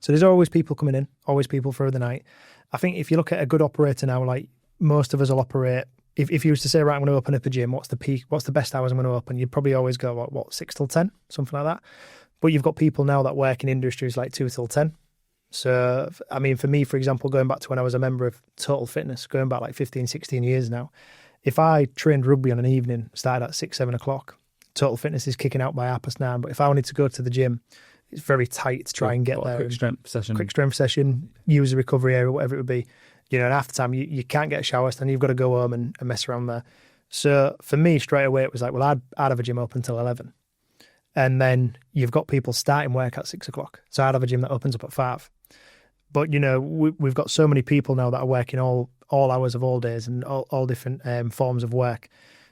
So there's always people coming in, always people through the night. I think if you look at a good operator now, like most of us will operate, if you was to say, right, I'm going to open up a gym, what's the peak, what's the best hours I'm going to open? You'd probably always go, what 6 till 10, something like that. But you've got people now that work in industries like 2 till 10. So, I mean, for me, for example, going back to when I was a member of Total Fitness, going back like 15, 16 years now, if I trained rugby on an evening, started at 6, 7 o'clock, Total Fitness is kicking out by 9:30. But if I wanted to go to the gym, it's very tight to try and get there. Quick strength session, use the recovery area, whatever it would be. And after time, you can't get a shower, so then you've got to go home and mess around there. So for me, straight away, it was like, well, I'd have a gym open till 11. And then you've got people starting work at 6 o'clock. So I'd have a gym that opens up at 5. But, we've got so many people now that are working all hours of all days and all different forms of work.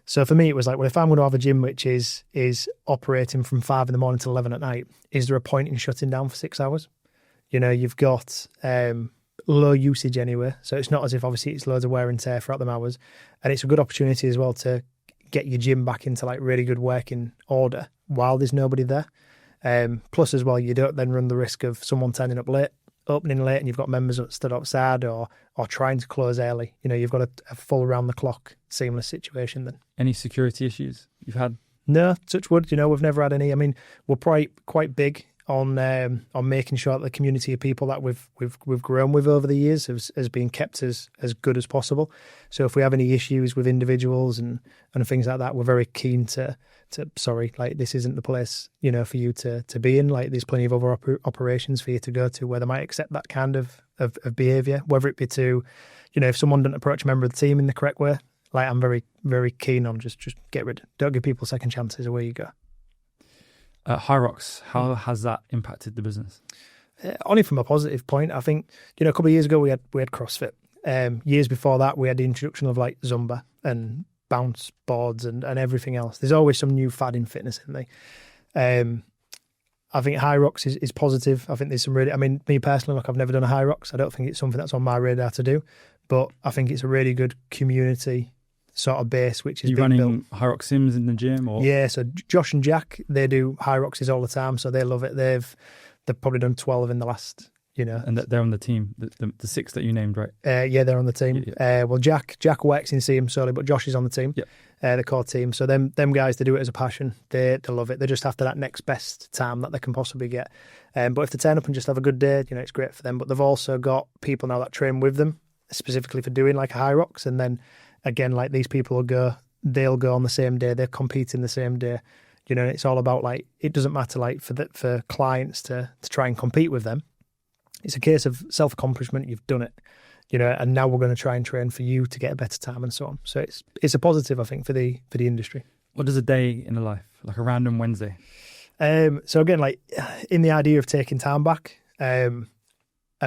So for me, it was like, well, if I'm going to have a gym which is operating from 5 in the morning till 11 at night, is there a point in shutting down for 6 hours? You've got low usage anyway. So it's not as if obviously it's loads of wear and tear throughout them hours. And it's a good opportunity as well to get your gym back into like really good working order while there's nobody there. Plus as well, you don't then run the risk of someone turning up late, opening late, and you've got members that stood outside or trying to close early. You've got a full round the clock seamless situation then. Any security issues you've had? No, touch wood, we've never had any. I mean, we're quite big on making sure that the community of people that we've grown with over the years has been kept as good as possible. So if we have any issues with individuals and things like that, we're very keen to sorry, like this isn't the place, for you to be in. Like there's plenty of other operations for you to go to where they might accept that kind of behaviour, whether it be to, if someone doesn't approach a member of the team in the correct way, like I'm very, very keen on just get rid. Don't give people second chances away you go. High Rocks, how has that impacted the business? Only from a positive point. I think, a couple of years ago we had CrossFit. Years before that, we had the introduction of like Zumba and bounce boards and everything else. There's always some new fad in fitness, isn't there? I think High Rocks is positive. I think there's some really, I mean, me personally, look, I've never done a High Rocks. I don't think it's something that's on my radar to do, but I think it's a really good community sort of base, which is running built. High Rock Sims in the gym? Or? Yeah, so Josh and Jack, they do High Rocks all the time, so they love it. They've probably done 12 in the last, And they're on the team, the 6 that you named, right? Yeah, they're on the team. Yeah. Well, Jack works in CM solely, but Josh is on the team, the core team. So them guys, they do it as a passion. They love it. They're just after that next best time that they can possibly get. But if they turn up and just have a good day, it's great for them. But they've also got people now that train with them, specifically for doing like a High Rocks. And then, again, like these people they'll go on the same day, they're competing the same day. It's all about like, it doesn't matter like for clients to try and compete with them. It's a case of self-accomplishment. You've done it, and now we're going to try and train for you to get a better time and so on. So it's a positive, I think, for the industry. What does a day in a life, like a random Wednesday? So again, like in the idea of taking time back, and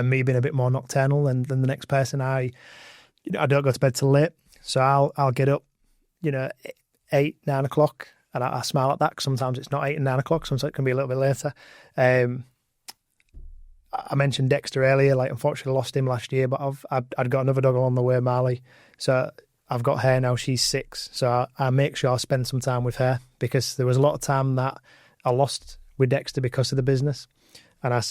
me being a bit more nocturnal than the next person, I don't go to bed till late. So I'll get up, 8, 9 o'clock, and I smile at that because sometimes it's not 8 and 9 o'clock. Sometimes it can be a little bit later. I mentioned Dexter earlier. Like, unfortunately, I lost him last year, but I'd got another dog along the way, Marley. So I've got her now. She's 6. So I make sure I spend some time with her because there was a lot of time that I lost with Dexter because of the business. And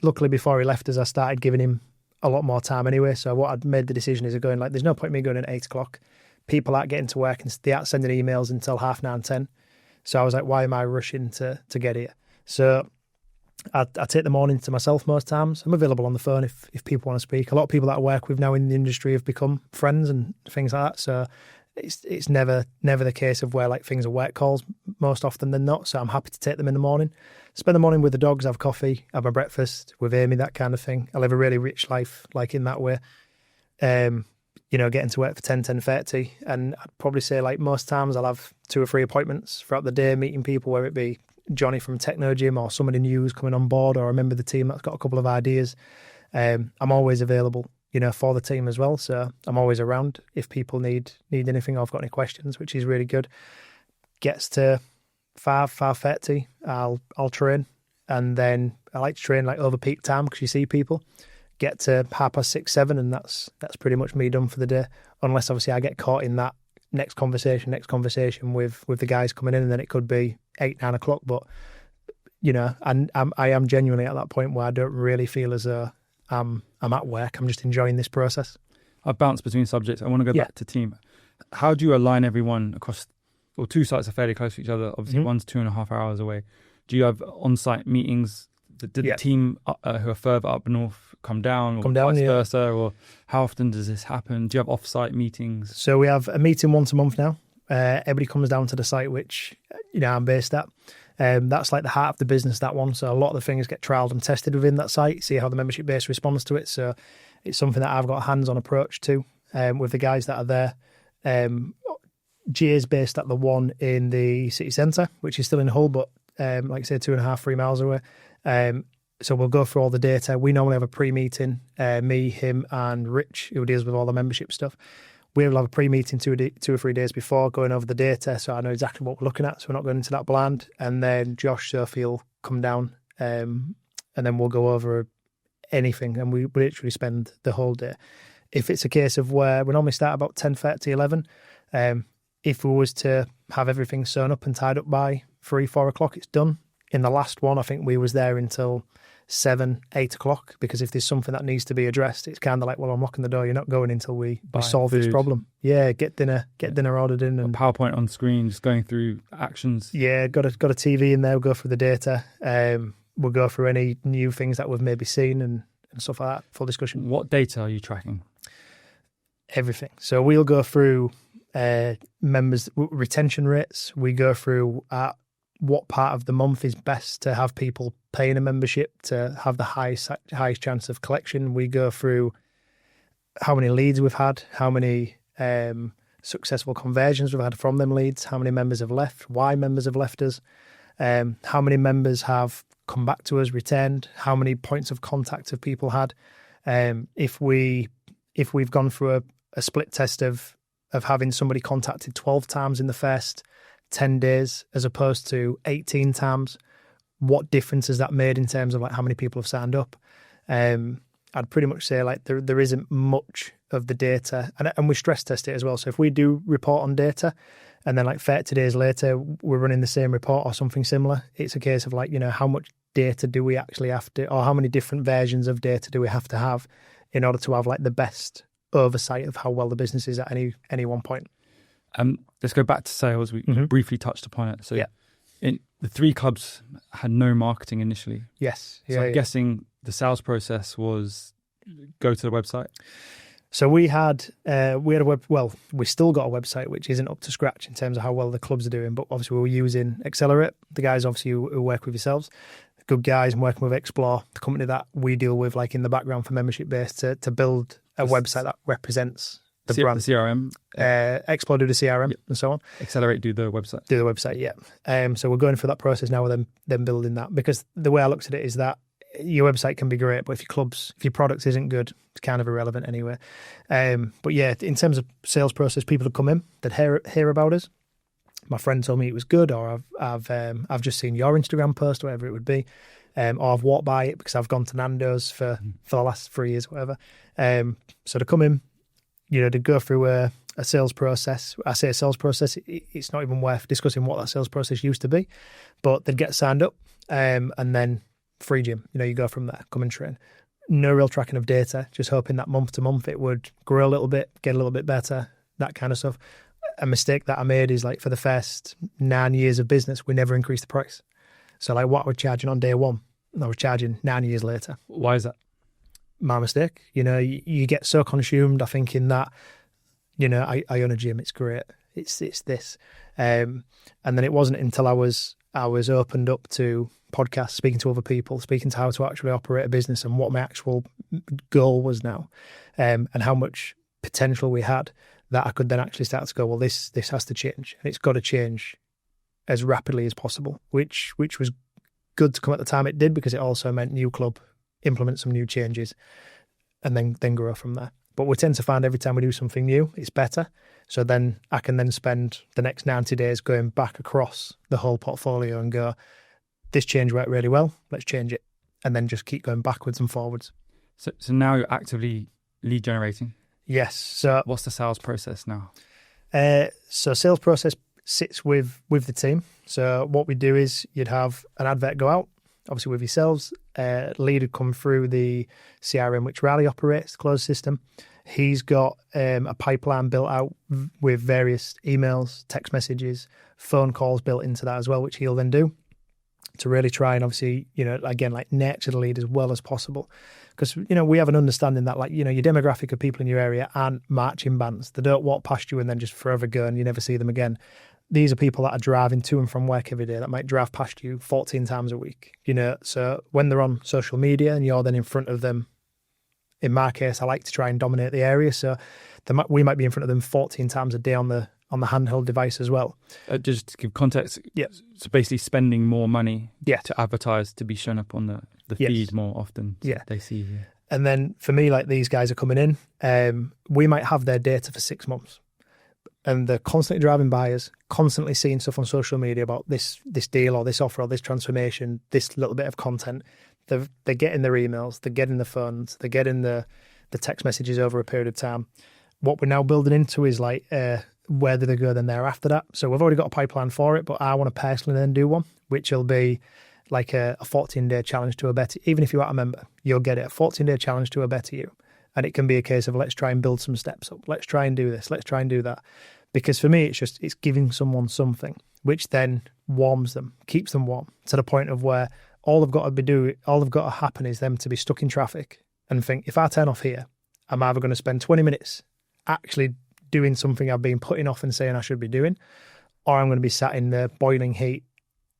luckily before he left us, I started giving him a lot more time anyway. So what I'd made the decision is going like, there's no point in me going in at 8 o'clock. People aren't getting to work and they aren't sending emails until 9:30, 10. So I was like, why am I rushing to get here? So I take the morning to myself most times. I'm available on the phone if people want to speak. A lot of people that I work with now in the industry have become friends and things like that. So it's never the case of where like things are work calls most often than not. So I'm happy to take them in the morning, spend the morning with the dogs, have coffee, have my breakfast with Amy, that kind of thing. I'll live a really rich life like in that way. Getting to work for 10:30, and I'd probably say like most times I'll have 2 or 3 appointments throughout the day, meeting people, whether it be Johnny from Techno Gym or somebody new who's coming on board, or a member of the team that's got a couple of ideas. I'm always available, for the team as well. So I'm always around if people need anything or I've got any questions, which is really good. Gets to 5:30, I'll train, and then I like to train like over peak time because you see people. Get to 6:30, 7, and that's pretty much me done for the day. Unless obviously I get caught in that next conversation with the guys coming in, and then it could be 8, 9 o'clock. But I am genuinely at that point where I don't really feel as though I'm at work. I'm just enjoying this process. I've bounced between subjects. I want to go back to team. How do you align everyone across? Well, 2 sites are fairly close to each other. Obviously, one's 2.5 hours away. Do you have on-site meetings? Did the team who are further up north come down, or vice versa? Or how often does this happen? Do you have off-site meetings? So we have a meeting once a month now. Everybody comes down to the site, which I'm based at. That's like the heart of the business, that one. So a lot of the things get trialled and tested within that site, see how the membership base responds to it. So it's something that I've got a hands-on approach to with the guys that are there. Jay's based at the one in the city centre, which is still in Hull, but like I say, 2.5, 3 miles away. So we'll go through all the data. We normally have a pre-meeting, me, him, and Rich, who deals with all the membership stuff. We'll have a pre-meeting 2 or 3 days before, going over the data, so I know exactly what we're looking at, so we're not going into that blind. And then Josh Sophie will come down, and then we'll go over anything, and we literally spend the whole day. If it's a case of where we normally start about 10:30, 11, if we was to have everything sewn up and tied up by 3, 4 o'clock, it's done. In the last one, I think we was there until 7, 8 o'clock, because if there's something that needs to be addressed, it's kind of like, well, I'm locking the door. You're not going until we solve this problem. Yeah, get dinner ordered in, and a PowerPoint on screen, just going through actions. Yeah, got a TV in there. We'll go through the data. We'll go through any new things that we've maybe seen and stuff like that. Full discussion. What data are you tracking? Everything. So we'll go through members' retention rates. We go through what part of the month is best to have people paying a membership to have the highest chance of collection. We go through how many leads we've had, how many successful conversions we've had from them leads, how many members have left, why members have left us, how many members have come back to us, returned, how many points of contact have people had. If we've gone through a split test of having somebody contacted 12 times in the first 10 days as opposed to 18 times, what difference has that made in terms of like how many people have signed up? I'd pretty much say like there isn't much of the data, and we stress test it as well. So if we do report on data and then like 30 days later we're running the same report or something similar, it's a case of like, how much data do we actually have to, or how many different versions of data do we have to have in order to have like the best oversight of how well the business is at any one point. Let's go back to sales. We briefly touched upon it. So in the 3 clubs had no marketing initially. Yes. So I'm guessing the sales process was go to the website. So we had a we still got a website which isn't up to scratch in terms of how well the clubs are doing, but obviously we were using Accelerate, the guys obviously who work with yourselves, good guys, and working with Explore, the company that we deal with like in the background for membership base, to build a website that represents the brand. The CRM. Explore do the CRM and so on. Accelerate do the website. Do the website, yeah. So we're going through that process now with them building that, because the way I looked at it is that your website can be great, but if your product isn't good, it's kind of irrelevant anyway. But yeah, in terms of sales process, people would come in, they'd hear about us. My friend told me it was good, or I've just seen your Instagram post, whatever it would be, or I've walked by it because I've gone to Nando's for the last 3 years, whatever. So to come in, to go through a sales process. I say a sales process, it's not even worth discussing what that sales process used to be, but they'd get signed up, and then free gym. You go from there, come and train. No real tracking of data, just hoping that month to month it would grow a little bit, get a little bit better, that kind of stuff. A mistake that I made is like for the first 9 years of business, we never increased the price. So like what we're charging on day one, I was charging 9 years later. Why is that? My mistake. You get so consumed, I think, in that I own a gym. It's great. It's this. And then it wasn't until I was opened up to podcasts, speaking to other people, speaking to how to actually operate a business and what my actual goal was now, and how much potential we had, that I could then actually start to go, well, this has to change, and it's got to change as rapidly as possible, which was good to come at the time it did, because it also meant new club, implement some new changes, and then grow from there. But we tend to find every time we do something new, it's better. So then I can then spend the next 90 days going back across the whole portfolio and go, this change worked really well, let's change it. And then just keep going backwards and forwards. So now you're actively lead generating? Yes. So what's the sales process now? So sales process sits with the team. So what we do is you'd have an advert go out, obviously with yourselves. Lead would come through the CRM, which Riley operates, the closed system. He's got a pipeline built out with various emails, text messages, phone calls built into that as well, which he'll then do to really try and obviously, again, like nurture the lead as well as possible. Because, we have an understanding that, like, your demographic of people in your area aren't marching bands. They don't walk past you and then just forever go and you never see them again. These are people that are driving to and from work every day that might drive past you 14 times a week, So when they're on social media and you're then in front of them, in my case, I like to try and dominate the area. So we might be in front of them 14 times a day on the handheld device as well. Just to give context, yeah. So basically spending more money yeah. to advertise, to be shown up on the feed more often. So yeah. They see you. And then for me, like, these guys are coming in, we might have their data for 6 months. And they're constantly driving by us, constantly seeing stuff on social media about this deal or this offer or this transformation, this little bit of content. They're getting their emails, they're getting the phones, they're getting the text messages over a period of time. What we're now building into is like where do they go then there after that? So we've already got a pipeline for it, but I want to personally then do one, which will be like a 14-day challenge to a better. Even if you are a member, you'll get it. A 14-day challenge to a better you. And it can be a case of, let's try and build some steps up. Let's try and do this. Let's try and do that. Because for me, it's giving someone something, which then warms them, keeps them warm to the point of where all they've got to happen is them to be stuck in traffic and think, if I turn off here, I'm either going to spend 20 minutes actually doing something I've been putting off and saying I should be doing, or I'm going to be sat in the boiling heat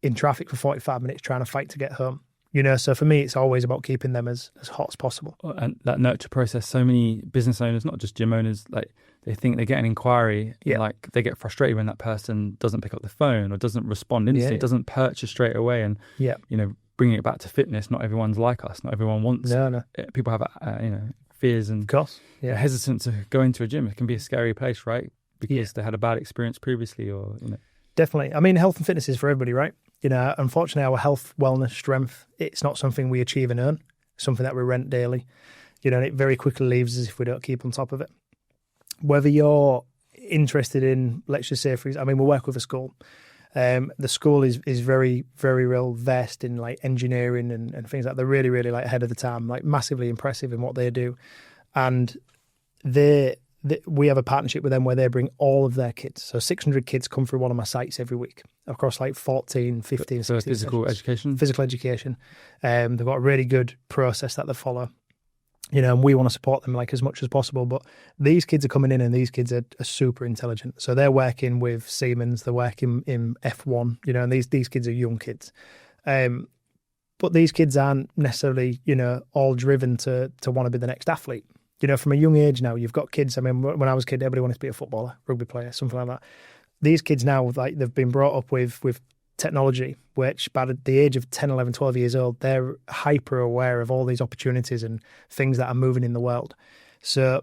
in traffic for 45 minutes trying to fight to get home. So for me, it's always about keeping them as hot as possible. And that nurture process, so many business owners, not just gym owners, like they think they get an inquiry, yeah. like they get frustrated when that person doesn't pick up the phone or doesn't respond instantly, doesn't purchase straight away. And, bringing it back to fitness, not everyone's like us. Not everyone wants. No. People have, fears and hesitance to go into a gym. It can be a scary place, right? Because they had a bad experience previously or, Definitely. I mean, health and fitness is for everybody, right? Unfortunately, our health, wellness, strength, it's not something we achieve and earn, something that we rent daily. And it very quickly leaves us if we don't keep on top of it. Whether you're interested in, let's just say, we work with a school. The school is very, very well versed in like engineering and things like that. They're really, really like ahead of the time, like massively impressive in what they do. And we have a partnership with them where they bring all of their kids. So 600 kids come through one of my sites every week across like 14, 15, 16 physical sessions. education? Physical education. They've got a really good process that they follow. And we want to support them like as much as possible. But these kids are coming in and these kids are super intelligent. So they're working with Siemens, they're working in F1, and these kids are young kids. But these kids aren't necessarily, all driven to want to be the next athlete. From a young age now, you've got kids. When I was a kid, everybody wanted to be a footballer, rugby player, something like that. These kids now, like, they've been brought up with technology, which by the age of 10, 11, 12 years old, they're hyper aware of all these opportunities and things that are moving in the world. So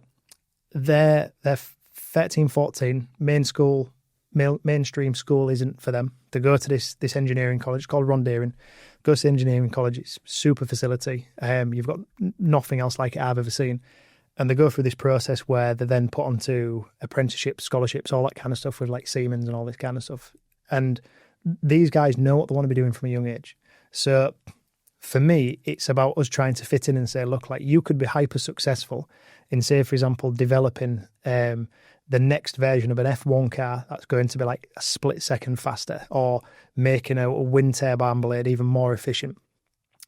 they're 13, 14, mainstream school isn't for them. They go to this engineering college called Rondeering. Go to the engineering college, it's super facility. You've got nothing else like it I've ever seen. And they go through this process where they're then put onto apprenticeships, scholarships, all that kind of stuff with like Siemens and all this kind of stuff. And these guys know what they want to be doing from a young age. So for me, it's about us trying to fit in and say, look, like, you could be hyper successful in, say, for example, developing the next version of an F1 car that's going to be like a split second faster, or making a wind turbine blade even more efficient,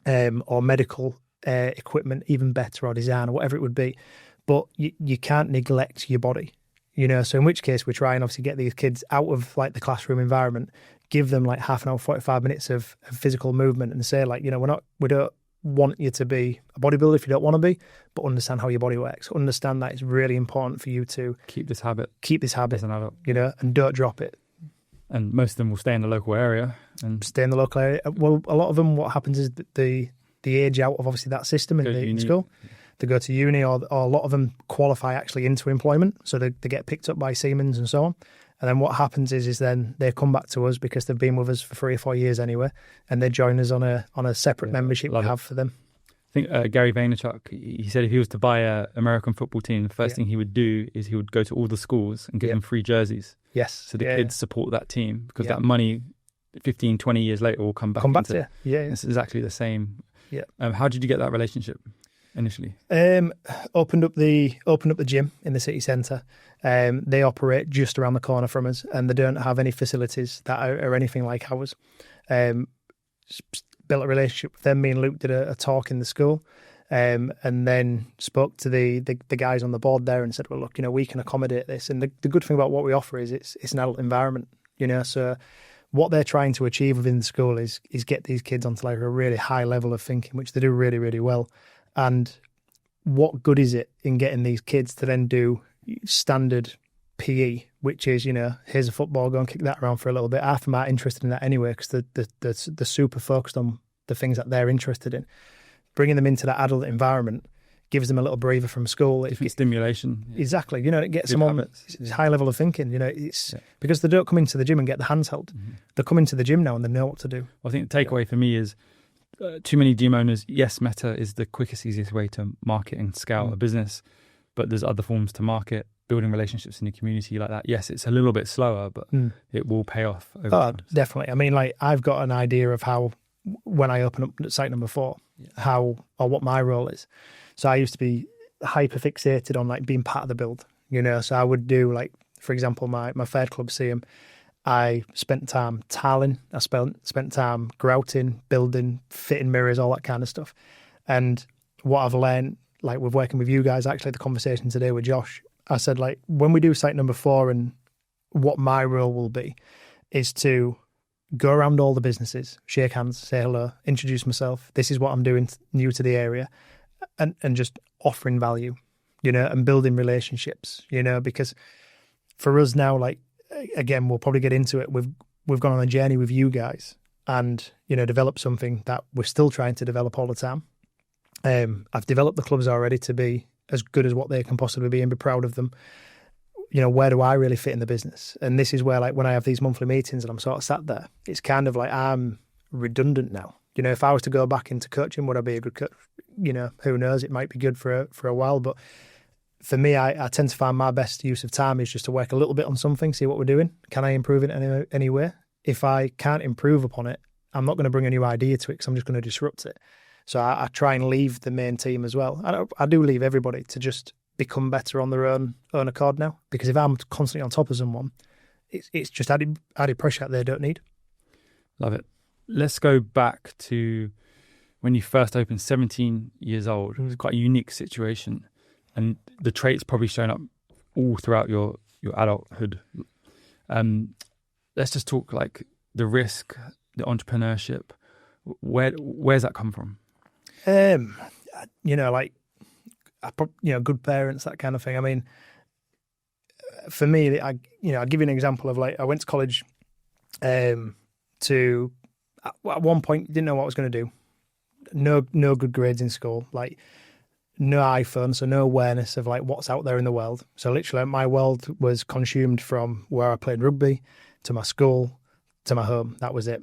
or medical equipment even better, or design, or whatever it would be. But you can't neglect your body. So in which case we try and obviously get these kids out of like the classroom environment, give them like half an hour, 45 minutes of physical movement, and say like, we don't want you to be a bodybuilder if you don't want to be, but understand how your body works. Understand that it's really important for you to keep this habit as an adult, and don't drop it. And most of them will stay in the local area and stay in the local area. Well, a lot of them, what happens is that the age out of obviously that system in school, they go to uni, or a lot of them qualify actually into employment, so they get picked up by Siemens and so on. And then what happens is then they come back to us because they've been with us for 3 or 4 years anyway, and they join us on a separate membership we have for them. I think Gary Vaynerchuk, he said if he was to buy an American football team, the first thing he would do is he would go to all the schools and give them free jerseys. Yes. So the kids support that team, because that money 15, 20 years later will come back to you. Yeah. It's exactly the same. Yeah. How did you get that relationship initially? Opened up the gym in the city centre. They operate just around the corner from us, and they don't have any facilities that are anything like ours. Built a relationship with them. Me and Luke did a talk in the school, and then spoke to the guys on the board there and said, well, look, we can accommodate this. And the good thing about what we offer is it's an adult environment, so what they're trying to achieve within the school is get these kids onto like a really high level of thinking, which they do really, really well. And what good is it in getting these kids to then do standard PE, which is, here's a football, go and kick that around for a little bit. Half of them are interested in that anyway, because they're super focused on the things that they're interested in. Bringing them into that adult environment gives them a little breather from school. Different stimulation. Yeah. Exactly. It gets them on it's high level of thinking. Because they don't come into the gym and get the hands held. Mm-hmm. They come into the gym now and they know what to do. Well, I think the takeaway for me is too many gym owners. Yes, Meta is the quickest, easiest way to market and scale a business, but there's other forms to market. Building relationships in your community like that. Yes, it's a little bit slower, but it will pay off over time. Definitely. I mean, like, I've got an idea of how, when I open up site number 4, what my role is. So I used to be hyper fixated on like being part of the build, so I would do like, for example, my third club, CM, I spent time tiling, I spent time grouting, building, fitting mirrors, all that kind of stuff. And what I've learned, like with working with you guys, actually the conversation today with Josh, I said, like, when we do site number 4, and what my role will be is to go around all the businesses, shake hands, say hello, introduce myself. This is what I'm doing new to the area, and just offering value, and building relationships, because for us now, like, again, we'll probably get into it. We've gone on a journey with you guys and, developed something that we're still trying to develop all the time. I've developed the clubs already to be as good as what they can possibly be and be proud of them. Where do I really fit in the business? And this is where, like, when I have these monthly meetings and I'm sort of sat there, it's kind of like I'm redundant now. If I was to go back into coaching, would I be a good coach? Who knows? It might be good for a while, but for me, I tend to find my best use of time is just to work a little bit on something, see what we're doing. Can I improve it any way? If I can't improve upon it, I'm not going to bring a new idea to it because I'm just going to disrupt it. So I try and leave the main team as well. I do leave everybody to just become better on their own accord now, because if I'm constantly on top of someone, it's just added pressure that they don't need. Love it. Let's go back to when you first opened, 17 years old. It was quite a unique situation, and the traits probably shown up all throughout your adulthood. Let's just talk like the risk, the entrepreneurship. Where's that come from? Good parents, that kind of thing. I mean, for me, I'll give you an example of, like, I went to college to, at one point, didn't know what I was going to do. No good grades in school, like no iPhone, so no awareness of like what's out there in the world. So literally my world was consumed from where I played rugby to my school to my home. That was it.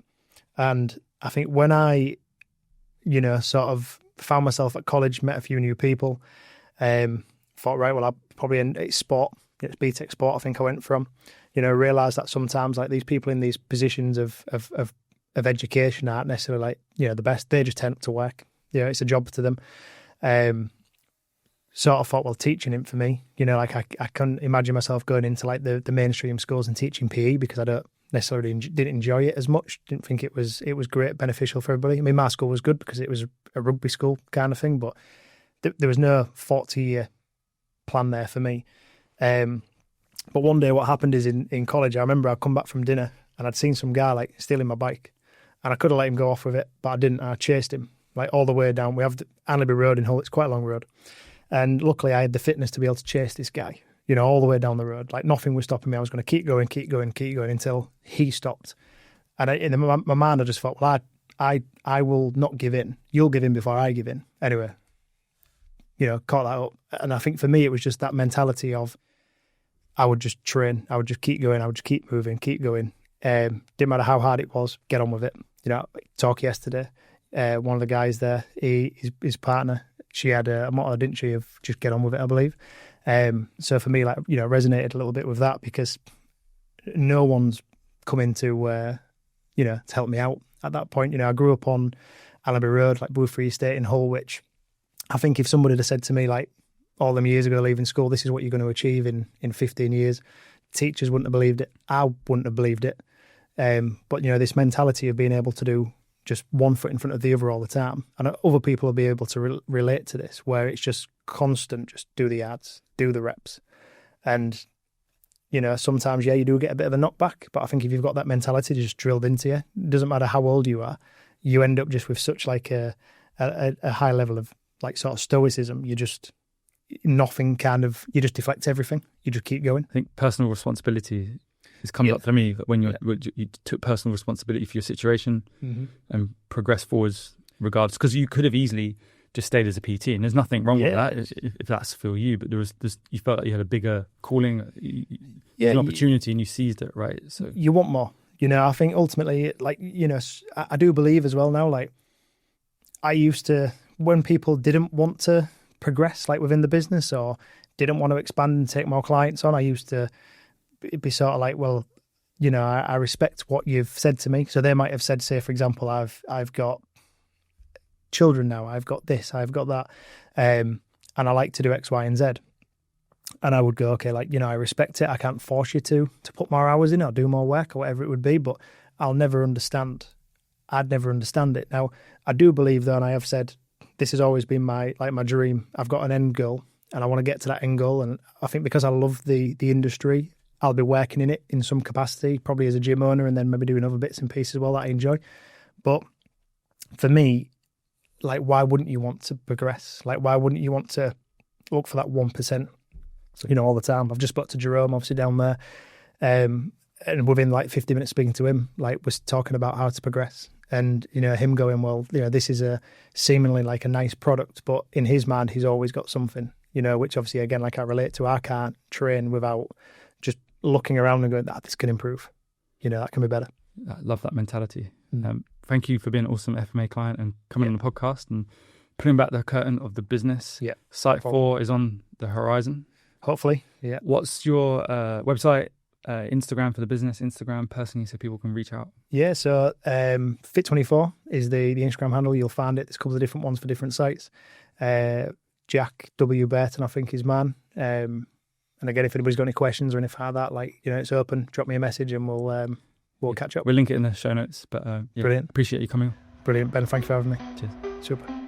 And I think when I, sort of found myself at college, met a few new people, thought, right, well, it's sport. It's BTEC sport, I think I went from, realised that sometimes like these people in these positions of education aren't necessarily like, the best. They just turn up to work. It's a job to them. Sort of thought, well, teaching it for me, like I couldn't imagine myself going into like the mainstream schools and teaching PE because I don't necessarily didn't enjoy it as much. Didn't think it was great, beneficial for everybody. I mean, my school was good because it was a rugby school kind of thing, but there was no 40-year plan there for me. But one day what happened is in college, I remember I'd come back from dinner and I'd seen some guy like stealing my bike, and I could have let him go off with it, but I didn't. I chased him like all the way down. We have the Annaby Road in Hull. It's quite a long road. And luckily I had the fitness to be able to chase this guy, you know, all the way down the road. Like nothing was stopping me. I was going to keep going until he stopped. And in my mind, I just thought, well, I will not give in. You'll give in before I give in. Anyway, you know, caught that up. And I think for me, it was just that mentality of I would just train. I would just keep going. I would just keep moving, keep going. Didn't matter how hard it was, get on with it. You know, talk yesterday. One of the guys there, his partner, she had a motto, didn't she, of just get on with it, I believe. So for me, like, you know, resonated a little bit with that, because no one's come into, you know, to help me out at that point. You know, I grew up on Annaby Road, like Boothry Estate in Hull, which I think if somebody had said to me, like, all them years ago leaving school, this is what you're going to achieve in 15 years, teachers wouldn't have believed it. I wouldn't have believed it. But, you know, this mentality of being able to do just one foot in front of the other all the time. And other people will be able to relate to this, where it's just constant, just do the ads, do the reps. And, you know, sometimes, yeah, you do get a bit of a knockback, but I think if you've got that mentality just drilled into you, it doesn't matter how old you are, you end up just with such like a high level of like sort of stoicism. You just, nothing kind of, you just deflect everything. You just keep going. I think personal responsibility has come up for me when you took personal responsibility for your situation and progressed forwards regardless, because you could have easily just stayed as a PT, and there's nothing wrong with that if that's for you, but you felt like you had a bigger calling, an opportunity, and you seized it, right? So you want more. You know, I think ultimately, like, you know, I do believe as well now, like, I used to, when people didn't want to progress like within the business or didn't want to expand and take more clients on, I used to be sort of like, well, you know, I respect what you've said to me. So they might have said, say, for example, I've got children now, I've got this, I've got that, and I like to do X, Y, and Z. And I would go, okay, like, you know, I respect it. I can't force you to put more hours in or do more work or whatever it would be, but I'll never understand. I'd never understand it. Now, I do believe, though, and I have said, this has always been my dream. I've got an end goal and I want to get to that end goal. And I think because I love the industry, I'll be working in it in some capacity, probably as a gym owner, and then maybe doing other bits and pieces as well that I enjoy. But for me, like, why wouldn't you want to progress? Like, why wouldn't you want to look for that 1%, you know, all the time? I've just spoke to Jerome, obviously, down there. And within like 50 minutes speaking to him, like, was talking about how to progress. And, you know, him going, well, you know, this is a seemingly like a nice product, but in his mind, he's always got something, you know, which obviously, again, like I relate to, I can't train without just looking around and going, this can improve. You know, that can be better. I love that mentality. Thank you for being an awesome FMA client and coming on the podcast and pulling back the curtain of the business. Yeah. Site 4 is on the horizon. Hopefully. Yeah. What's your website, Instagram for the business, Instagram personally, so people can reach out? Yeah, so Fit24 is the Instagram handle. You'll find it. There's a couple of different ones for different sites. Jack W. Burton, I think, is mine. And again, if anybody's got any questions or anything like that, like, you know, it's open. Drop me a message and we'll catch up. We'll link it in the show notes. But Brilliant. Appreciate you coming on. Brilliant, Ben. Thank you for having me. Cheers. Super.